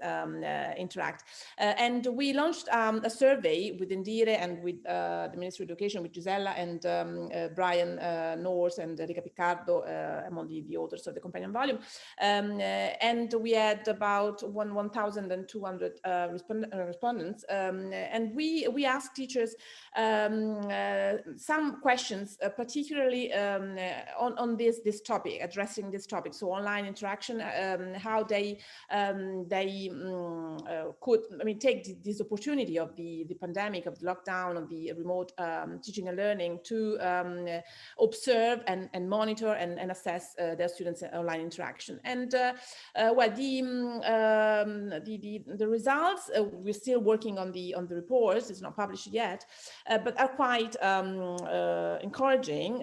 interact. And we launched a survey with Indire and with the Ministry of Education, with Gisella and Brian Norse and Rica Piccardo, among the authors of the companion volume. And we had about 1,200 respondents. And we asked teachers some questions, particularly on this topic, addressing this topic. So online interaction, how they could, take this opportunity of the pandemic, of the lockdown, of the remote teaching and learning to observe and monitor and assess their students' online interaction. And well, the results, we're still working on the reports. It's not published yet, but are quite encouraging.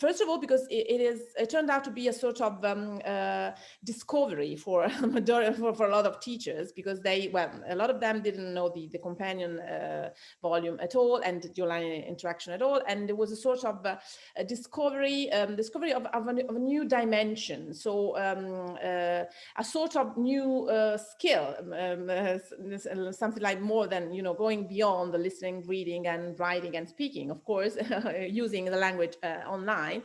First of all, because it turned out to be a sort of discovery for a lot of teachers, because a lot of them didn't know the companion volume at all and the online interaction at all, and there was a sort of a discovery of a new dimension. So a sort of new skill, something like more than going beyond the listening, reading, and writing and speaking, of course, using the language online.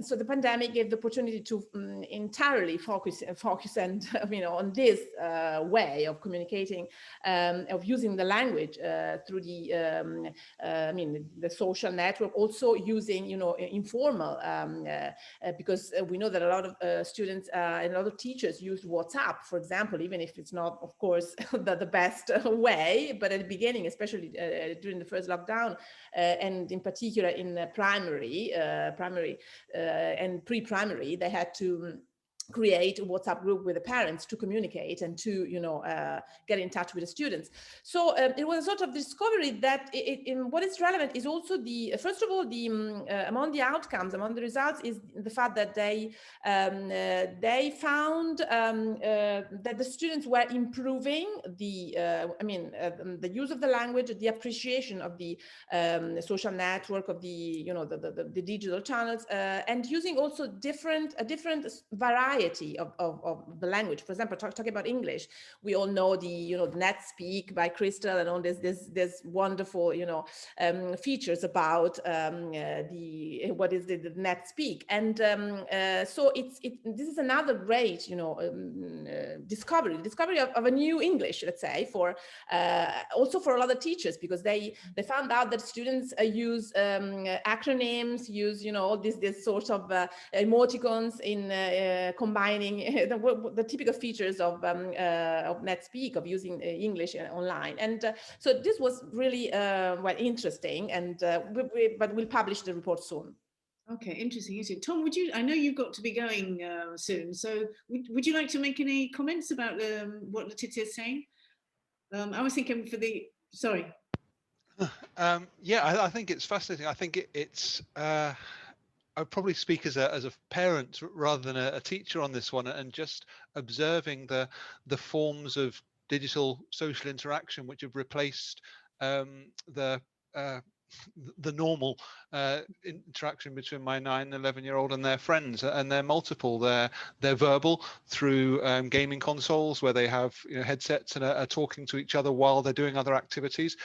So the pandemic gave the opportunity to entirely focus and on this way of communicating, of using the language through the social network, also using informal, because we know that a lot of students and a lot of teachers use WhatsApp, for example, even if it's not, of course, the best way, but at the beginning, especially during the first lockdown, and in particular in primary and pre-primary, they had to create a WhatsApp group with the parents to communicate and to, get in touch with the students. So it was a sort of discovery that what is relevant is also first of all, among the outcomes, among the results, is the fact that they found that the students were improving the use of the language, the appreciation of the social network, of the digital channels, and using also a different variety of the language. For example, talking about English, we all know the Net Speak by Crystal and all this wonderful features about what is the Net Speak, and so this is another great discovery of a new English, let's say, for also for a lot of teachers, because they found out that students use acronyms, use all this sort of emoticons in combining the typical features of NetSpeak, of using English online. And so this was really interesting, and but we'll publish the report soon. Okay, interesting. Tom, I know you've got to be going soon, so would you like to make any comments about what Letizia is saying? I was thinking sorry. Yeah, I think it's fascinating. I think it's I'd probably speak as a parent rather than a teacher on this one, and just observing the forms of digital social interaction which have replaced the normal interaction between my 9 and 11-year-old and their friends, and they're multiple. They're verbal through gaming consoles where they have headsets and are talking to each other while they're doing other activities.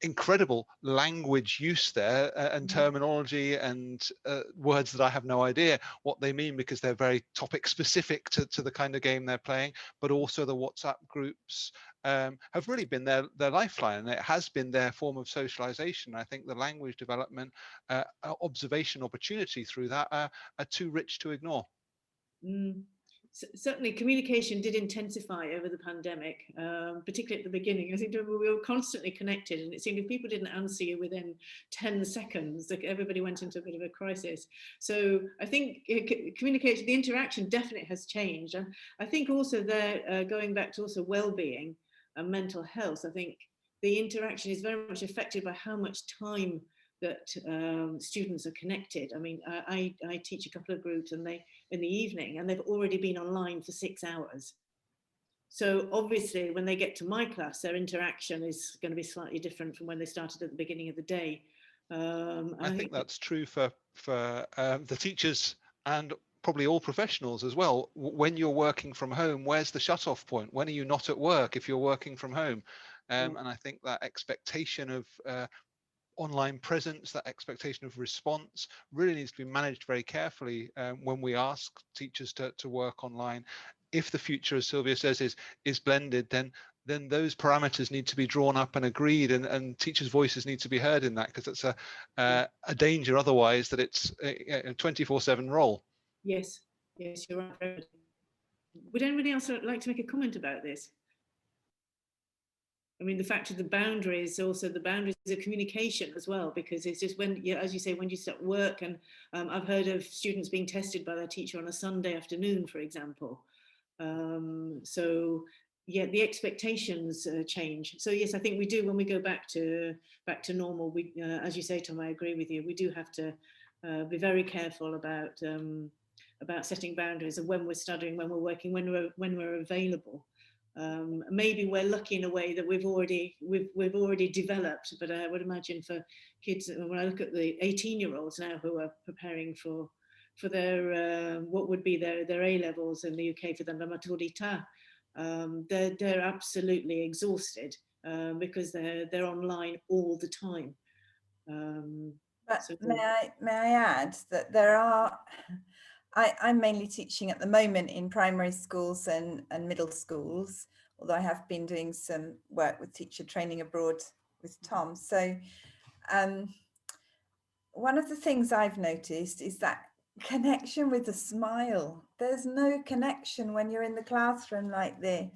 Incredible language use there, and terminology and words that I have no idea what they mean, because they're very topic specific to the kind of game they're playing. But also the WhatsApp groups have really been their lifeline, and it has been their form of socialization. I think the language development, observation opportunity through that are too rich to ignore. Certainly communication did intensify over the pandemic, particularly at the beginning. I think we were constantly connected, and it seemed if people didn't answer you within 10 seconds, like everybody went into a bit of a crisis. So I think communication, the interaction definitely has changed. And I think also going back to also well-being and mental health, I think the interaction is very much affected by how much time that students are connected. I mean, I teach a couple of groups, and in the evening, and they've already been online for 6 hours. So obviously when they get to my class, their interaction is going to be slightly different from when they started at the beginning of the day. I think that's true for the teachers and probably all professionals as well. When you're working from home, where's the shut-off point? When are you not at work if you're working from home? And I think that expectation of online presence, that expectation of response, really needs to be managed very carefully when we ask teachers to work online. If the future, as Sylvia says, is blended, then those parameters need to be drawn up and agreed, and teachers' voices need to be heard in that, because it's a danger otherwise that it's a 24/7 role. Yes, you're right. Would anybody else like to make a comment about this? I mean, the fact of the boundaries, also the boundaries of communication as well, because it's just when, as you say, when you start work, and I've heard of students being tested by their teacher on a Sunday afternoon, for example. So yeah, the expectations change. So yes, I think we do, when we go back to normal, we, as you say, Tom, I agree with you. We do have to be very careful about setting boundaries of when we're studying, when we're working, when we're available. Maybe we're lucky in a way that we've already developed, but I would imagine for kids, when I look at the 18-year-olds now who are preparing for their what would be their A-levels in the UK, for the maturità, they're absolutely exhausted because they're online all the time. But so, may I add that there are, I'm mainly teaching at the moment in primary schools and middle schools, although I have been doing some work with teacher training abroad with Tom. So one of the things I've noticed is that connection with a smile. There's no connection when you're in the classroom like this.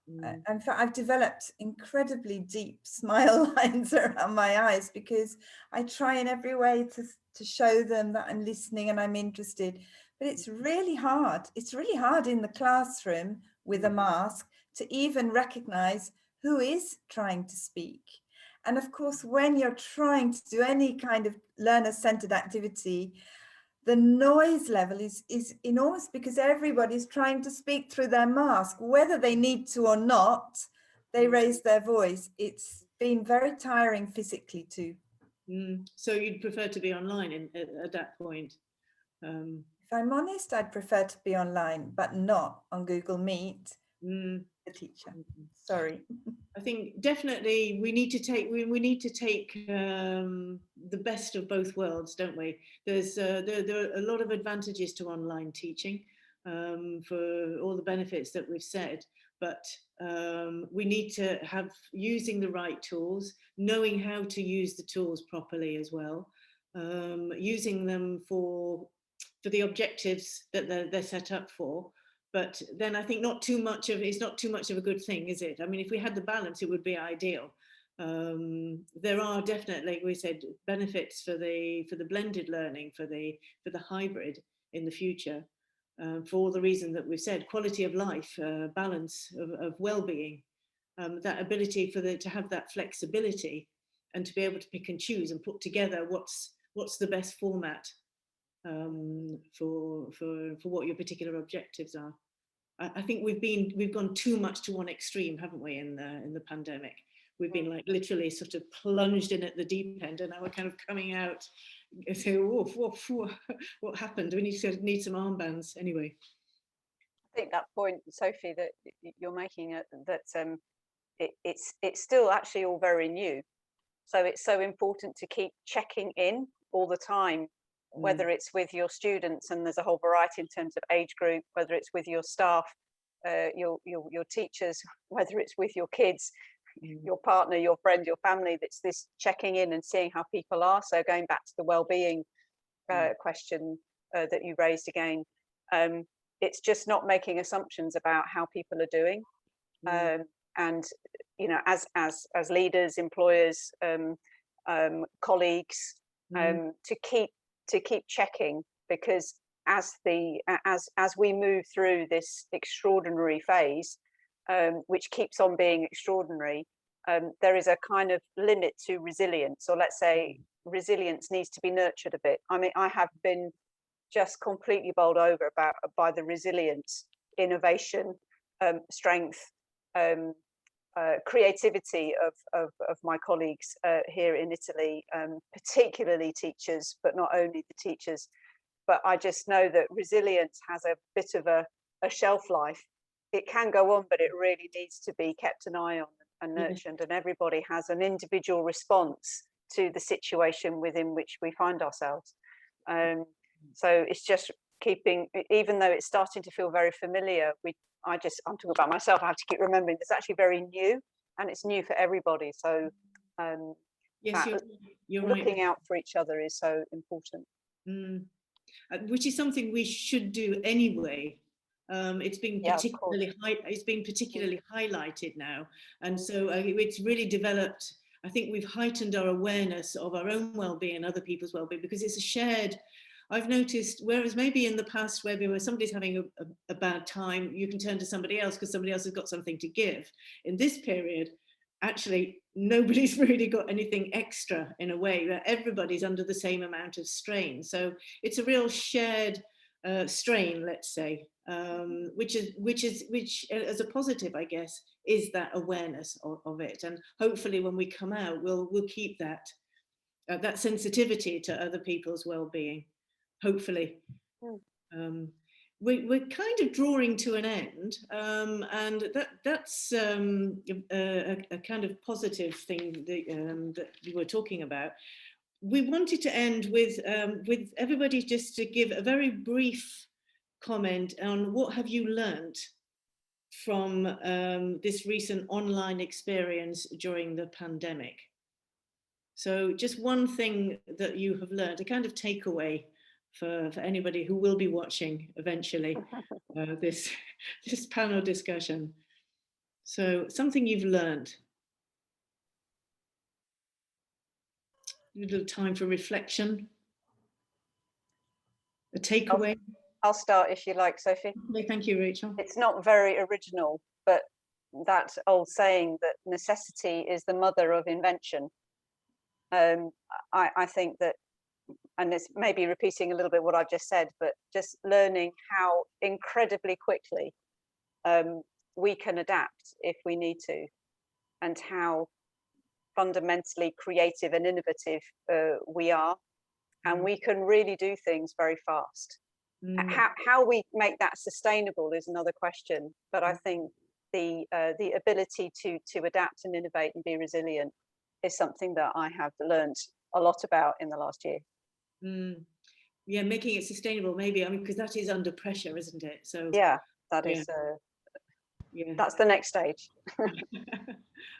In fact, I've developed incredibly deep smile lines around my eyes, because I try in every way to show them that I'm listening and I'm interested. But it's really hard. It's really hard in the classroom with a mask to even recognize who is trying to speak. And of course, when you're trying to do any kind of learner-centered activity, the noise level is enormous because everybody's trying to speak through their mask, whether they need to or not, they raise their voice. It's been very tiring physically too. So you'd prefer to be online at that point? If I'm honest, I'd prefer to be online, but not on Google Meet. The teacher, sorry. I think definitely we need to take the best of both worlds, don't we? There are a lot of advantages to online teaching for all the benefits that we've said, but we need to have using the right tools, knowing how to use the tools properly as well, using them for the objectives that they're set up for. But then I think it's not too much of a good thing, is it? I mean, if we had the balance, it would be ideal. There are definitely, like we said, benefits for the blended learning, for the hybrid in the future, for all the reasons that we've said: quality of life, balance of well-being, that ability to have that flexibility, and to be able to pick and choose and put together what's the best format for what your particular objectives are. I think we've gone too much to one extreme, haven't we, in the pandemic? We've been like literally sort of plunged in at the deep end, and now we're kind of coming out and saying, what happened? We need some armbands anyway. I think that point, Sophie, that you're making, that it's still actually all very new. So it's so important to keep checking in all the time, whether it's with your students, and there's a whole variety in terms of age group, whether it's with your staff, your teachers, whether it's with your kids, your partner, your friend, your family. That's this checking in and seeing how people are. So going back to the well-being question that you raised again, it's just not making assumptions about how people are doing, and as leaders, employers, colleagues, to keep checking, because as we move through this extraordinary phase, which keeps on being extraordinary, there is a kind of limit to resilience, or let's say resilience needs to be nurtured a bit. I mean, I have been just completely bowled over by the resilience, innovation, strength, creativity of my colleagues here in Italy, particularly teachers, but not only the teachers. But I just know that resilience has a bit of a shelf life. It can go on, but it really needs to be kept an eye on and nurtured. And everybody has an individual response to the situation within which we find ourselves. So it's just keeping, even though it's starting to feel very familiar, I'm talking about myself, I have to keep remembering it's actually very new, and it's new for everybody. So yes, you're looking right. out for each other is so important. Which is something we should do anyway. It's been particularly highlighted now, and so it's really developed. I think we've heightened our awareness of our own well-being and other people's well-being, because it's a shared. I've noticed, whereas maybe in the past, where somebody's having a bad time, you can turn to somebody else because somebody else has got something to give. In this period, actually, nobody's really got anything extra, in a way, that everybody's under the same amount of strain. So it's a real shared strain, let's say, which as a positive, I guess, is that awareness of it. And hopefully when we come out, we'll keep that sensitivity to other people's well-being. Hopefully. We're kind of drawing to an end, and that's a kind of positive thing that you were talking about. We wanted to end with everybody just to give a very brief comment on what have you learned from this recent online experience during the pandemic. So just one thing that you have learned, a kind of takeaway for anybody who will be watching eventually this panel discussion. So something you've learned. A little time for reflection. A takeaway. I'll start if you like, Sophie. Okay, thank you, Rachel. It's not very original, but that old saying that necessity is the mother of invention. I think that, and it's maybe repeating a little bit what I've just said, but just learning how incredibly quickly we can adapt if we need to, and how fundamentally creative and innovative we are, and we can really do things very fast. How we make that sustainable is another question, but I think the ability to adapt and innovate and be resilient is something that I have learned a lot about in the last year. Yeah, making it sustainable, maybe. I mean, because that is under pressure, isn't it? So yeah, that is. Yeah, that's the next stage.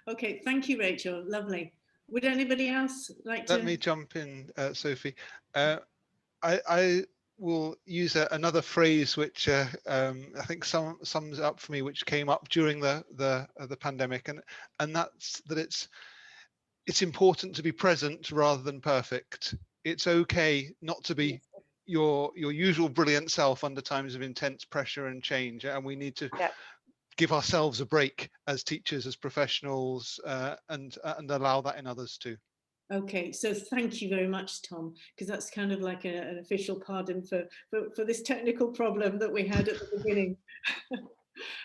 Okay, thank you, Rachel. Lovely. Would anybody else like to? Let me jump in, Sophie. I will use another phrase which I think sums it up for me, which came up during the pandemic, and that's that it's important to be present rather than perfect. It's okay not to be your usual brilliant self under times of intense pressure and change, and we need to give ourselves a break as teachers, as professionals, and allow that in others too. Okay, so thank you very much, Tom, because that's kind of like an official pardon for this technical problem that we had at the beginning.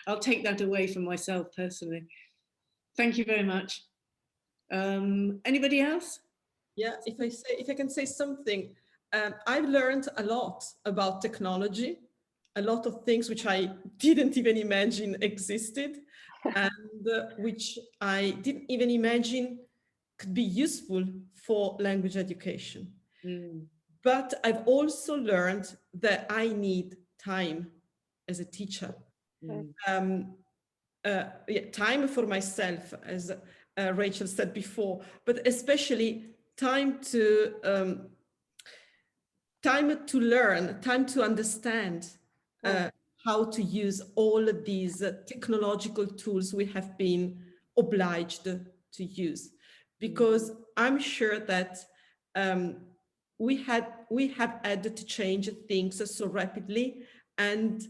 I'll take that away from myself personally. Thank you very much. Anybody else? Yeah, if I can say something, I've learned a lot about technology, a lot of things which I didn't even imagine existed, and which I didn't even imagine could be useful for language education. But I've also learned that I need time as a teacher. Time for myself, as Rachel said before, but especially time to learn, time to understand how to use all of these technological tools we have been obliged to use. Because I'm sure that we have had to change things so rapidly, and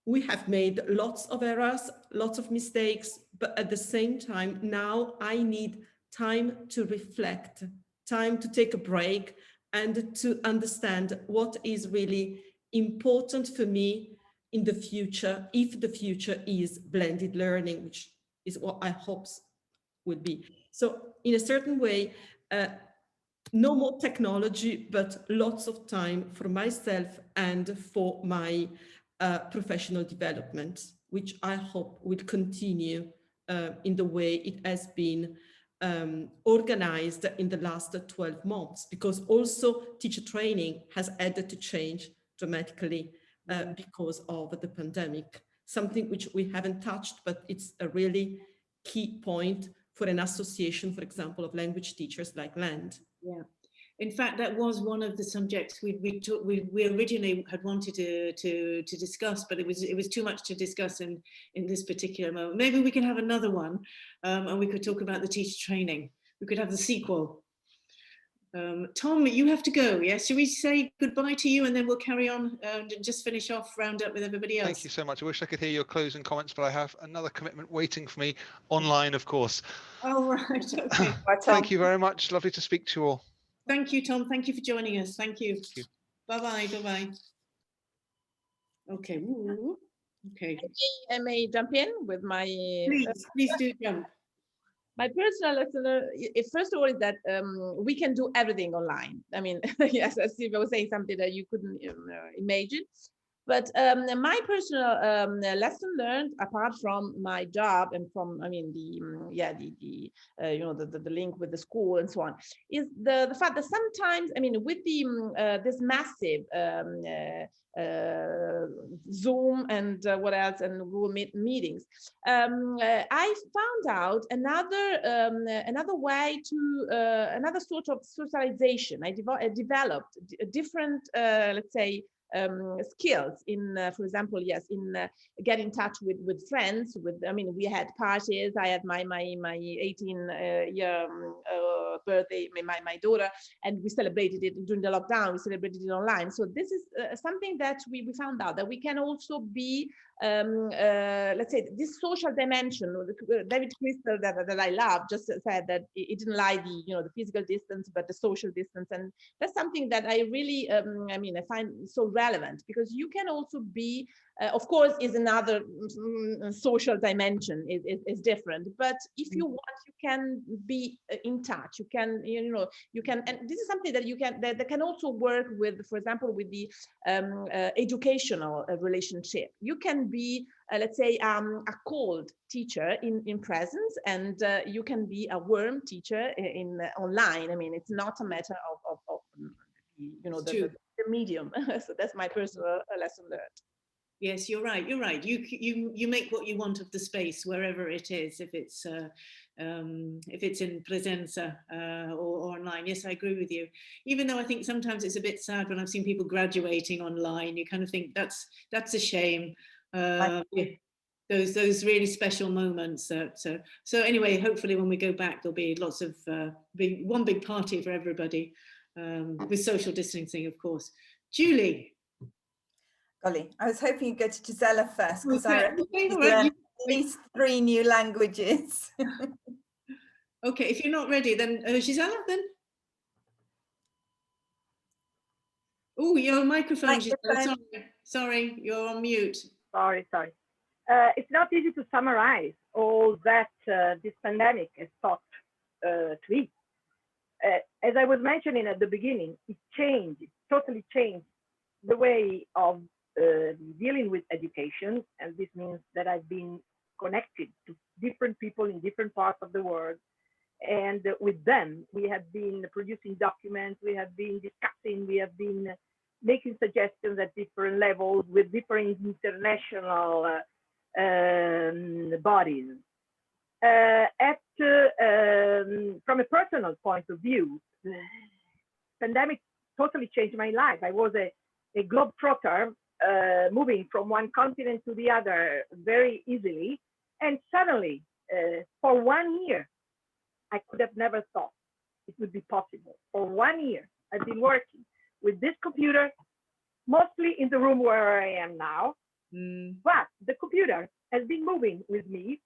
we have made lots of errors, lots of mistakes, but at the same time, now I need time to reflect, time to take a break, and to understand what is really important for me in the future, if the future is blended learning, which is what I hope would be. So in a certain way, no more technology, but lots of time for myself and for my professional development, which I hope will continue in the way it has been organized in the last 12 months, because also teacher training has had to change dramatically because of the pandemic, something which we haven't touched, but it's a really key point for an association, for example, of language teachers like LAND. Yeah. In fact, that was one of the subjects we originally had wanted to discuss, but it was too much to discuss in this particular moment. Maybe we can have another one, and we could talk about the teacher training. We could have the sequel. Tom, you have to go. Yes, shall we say goodbye to you, and then we'll carry on and just finish off, round up with everybody else. Thank you so much. I wish I could hear your closing comments, but I have another commitment waiting for me online, of course. Oh, right. Okay. Thank you very much. Lovely to speak to you all. Thank you, Tom. Thank you for joining us. Thank you. Bye-bye. Bye-bye. Okay. Okay. I may jump in with my... Please do jump. My personal lesson, first of all, is that we can do everything online. I mean, yes, as Silvia was saying, something that you couldn't imagine. But my personal lesson learned, apart from my job and from, I mean, the link with the school and so on, is the fact that sometimes, I mean, with the this massive Zoom and what else, and Google meetings, I found out another way to another sort of socialization. I developed a different, let's say, skills in, for example, yes, in get in touch with friends. I mean, we had parties. I had my 18-year birthday, my daughter, and we celebrated it during the lockdown. We celebrated it online. So this is something that we found out, that we can also be, let's say, this social dimension. David Crystal, that I love, just said that it didn't lie the physical distance, but the social distance, and that's something that I really, I find so relevant, because you can also be, of course, is another social dimension is different, but if you want, you can be in touch. You can, you can, and this is something that you can that can also work with, for example, with the educational relationship. You can be, let's say, a cold teacher in presence, and you can be a warm teacher in online. I mean, it's not a matter of the medium. So that's my personal lesson learned. Yes, you're right. You're right. You make what you want of the space wherever it is. If it's in presenza or online. Yes, I agree with you. Even though I think sometimes it's a bit sad when I've seen people graduating online. You kind of think that's a shame. Yeah, those really special moments. So anyway, hopefully when we go back, there'll be lots of one big party for everybody, with social distancing, of course. Julie. Golly, I was hoping you'd go to Gisela first, because I reckon she's right. learned at least 3 new languages. Okay, if you're not ready, then Gisela, then. Oh, your microphone, Gisela. Sorry, you're on mute. Sorry. It's not easy to summarize all that this pandemic has taught to me. As I was mentioning at the beginning, it totally changed the way of dealing with education. And this means that I've been connected to different people in different parts of the world. And with them, we have been producing documents, we have been discussing, we have been making suggestions at different levels with different international bodies. From a personal point of view, the pandemic totally changed my life. I was a globetrotter, moving from one continent to the other very easily. And suddenly, for 1 year, I could have never thought it would be possible. For 1 year, I've been working with this computer, mostly in the room where I am now. But the computer has been moving with me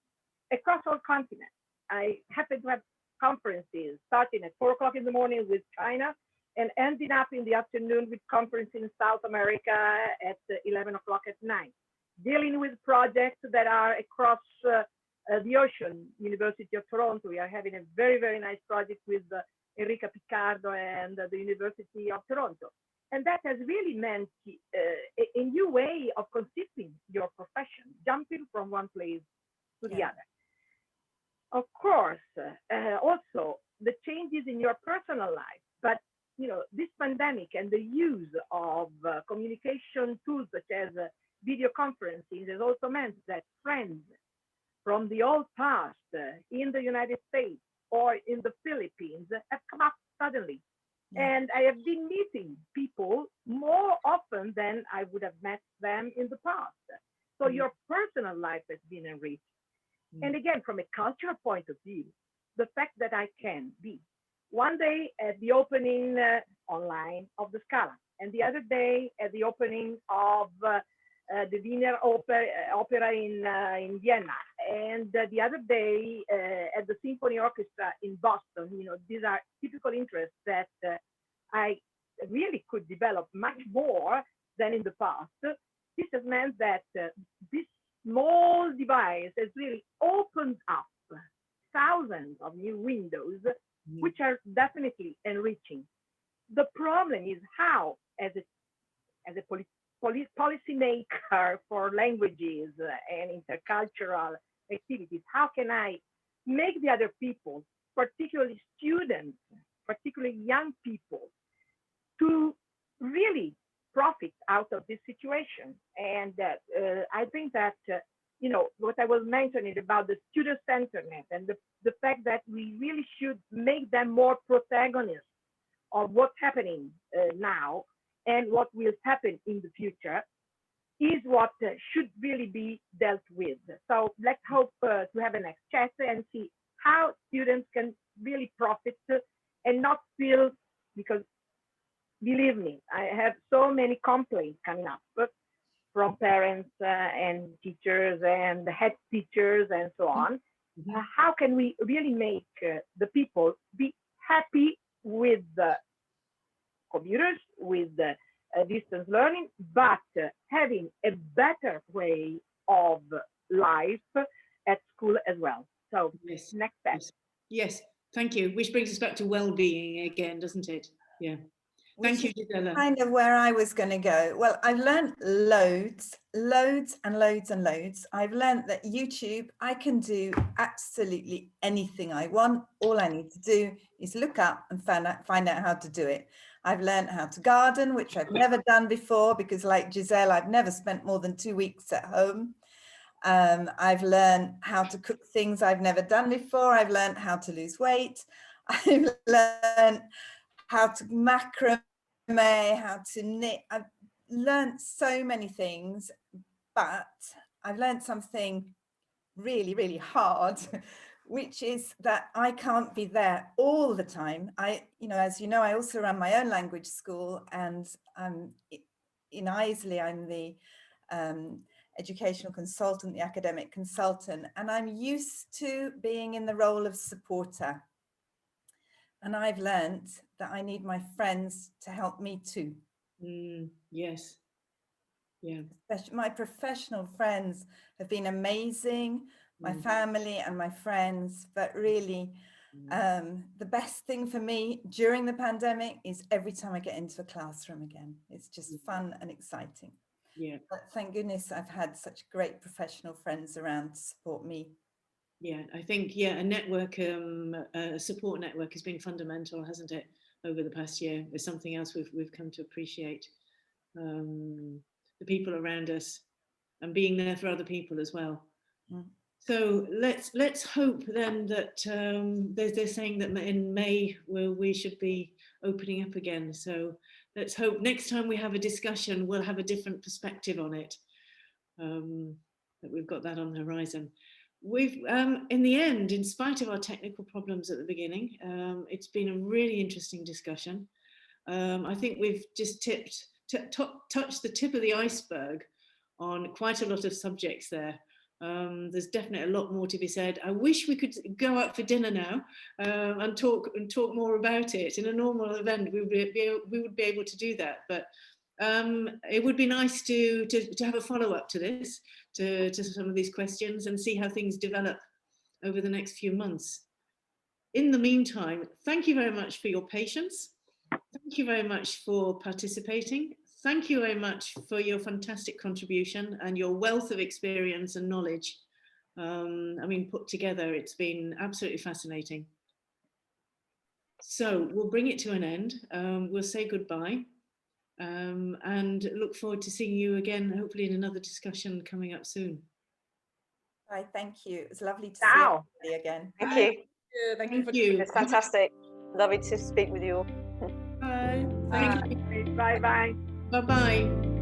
across all continents. I happen to have conferences starting at 4 o'clock in the morning with China and ending up in the afternoon with conference in South America at 11 o'clock at night, dealing with projects that are across the ocean. University of Toronto, we are having a very, very nice project with Enrica Piccardo and the University of Toronto. And that has really meant a new way of conceiving your profession, jumping from one place to the other. Of course, also the changes in your personal life, but this pandemic and the use of communication tools such as video conferencing has also meant that friends from the old past in the United States or in the Philippines have come up suddenly. And I have been meeting people more often than I would have met them in the past. So your personal life has been enriched. And again, from a cultural point of view, the fact that I can be one day at the opening online of the Scala, and the other day at the opening of the Wiener Opera in Vienna, and the other day at the Symphony Orchestra in Boston. These are typical interests that I really could develop much more than in the past. This has meant that this small device has really opened up thousands of new windows, which are definitely enriching. The problem is how, as a policy maker for languages and intercultural activities, how can I make the other people, particularly students, particularly young people, to really profit out of this situation? And I think that, what I was mentioning about the student-centeredness and the fact that we really should make them more protagonists of what's happening now and what will happen in the future is what should really be dealt with. So let's hope to have a next chapter and see how students can really profit and not feel, because believe me, I have so many complaints coming up from parents and teachers and the head teachers and so on. How can we really make the people be happy with the computers, with the distance learning, but having a better way of life at school as well? So Yes. next step. Yes, thank you. Which brings us back to well-being again, doesn't it? Yeah. Thank you, Gisela. Kind of where I was going to go. Well, I've learned loads and loads. I've learned that YouTube, I can do absolutely anything I want. All I need to do is look up and find out how to do it. I've learned how to garden, which I've never done before, because like Giselle, I've never spent more than 2 weeks at home. I've learned how to cook things I've never done before. I've learned how to lose weight. I've learned how to macrame, how to knit. I've learned so many things, but I've learned something really, really hard, which is that I can't be there all the time. As you know, I also run my own language school, and in AISLi, I'm the educational consultant, the academic consultant, and I'm used to being in the role of supporter. And I've learned that I need my friends to help me too. Yes. Yeah. My professional friends have been amazing, my family and my friends, but really the best thing for me during the pandemic is every time I get into a classroom again. It's just fun and exciting. Yeah. But thank goodness I've had such great professional friends around to support me. Yeah, I think, a network, a support network has been fundamental, hasn't it, over the past year? It's something else we've come to appreciate. The people around us and being there for other people as well. So let's hope then that they're saying that in May we should be opening up again. So let's hope next time we have a discussion, we'll have a different perspective on it, that we've got that on the horizon. We've, in the end, in spite of our technical problems at the beginning, it's been a really interesting discussion. I think we've just touched the tip of the iceberg on quite a lot of subjects there. There's definitely a lot more to be said. I wish we could go out for dinner now and talk more about it. In a normal event, we would be able to do that, but it would be nice to have a follow-up to this, to some of these questions, and see how things develop over the next few months. In the meantime, thank you very much for your patience. Thank you very much for participating. Thank you very much for your fantastic contribution and your wealth of experience and knowledge. Put together, it's been absolutely fascinating. So we'll bring it to an end. We'll say goodbye. And look forward to seeing you again, hopefully in another discussion coming up soon. Bye, thank you. It was lovely to see everybody again. Thank you. Thank you. It's fantastic. Lovely to speak with you all. Bye. Bye. Bye. Bye-bye.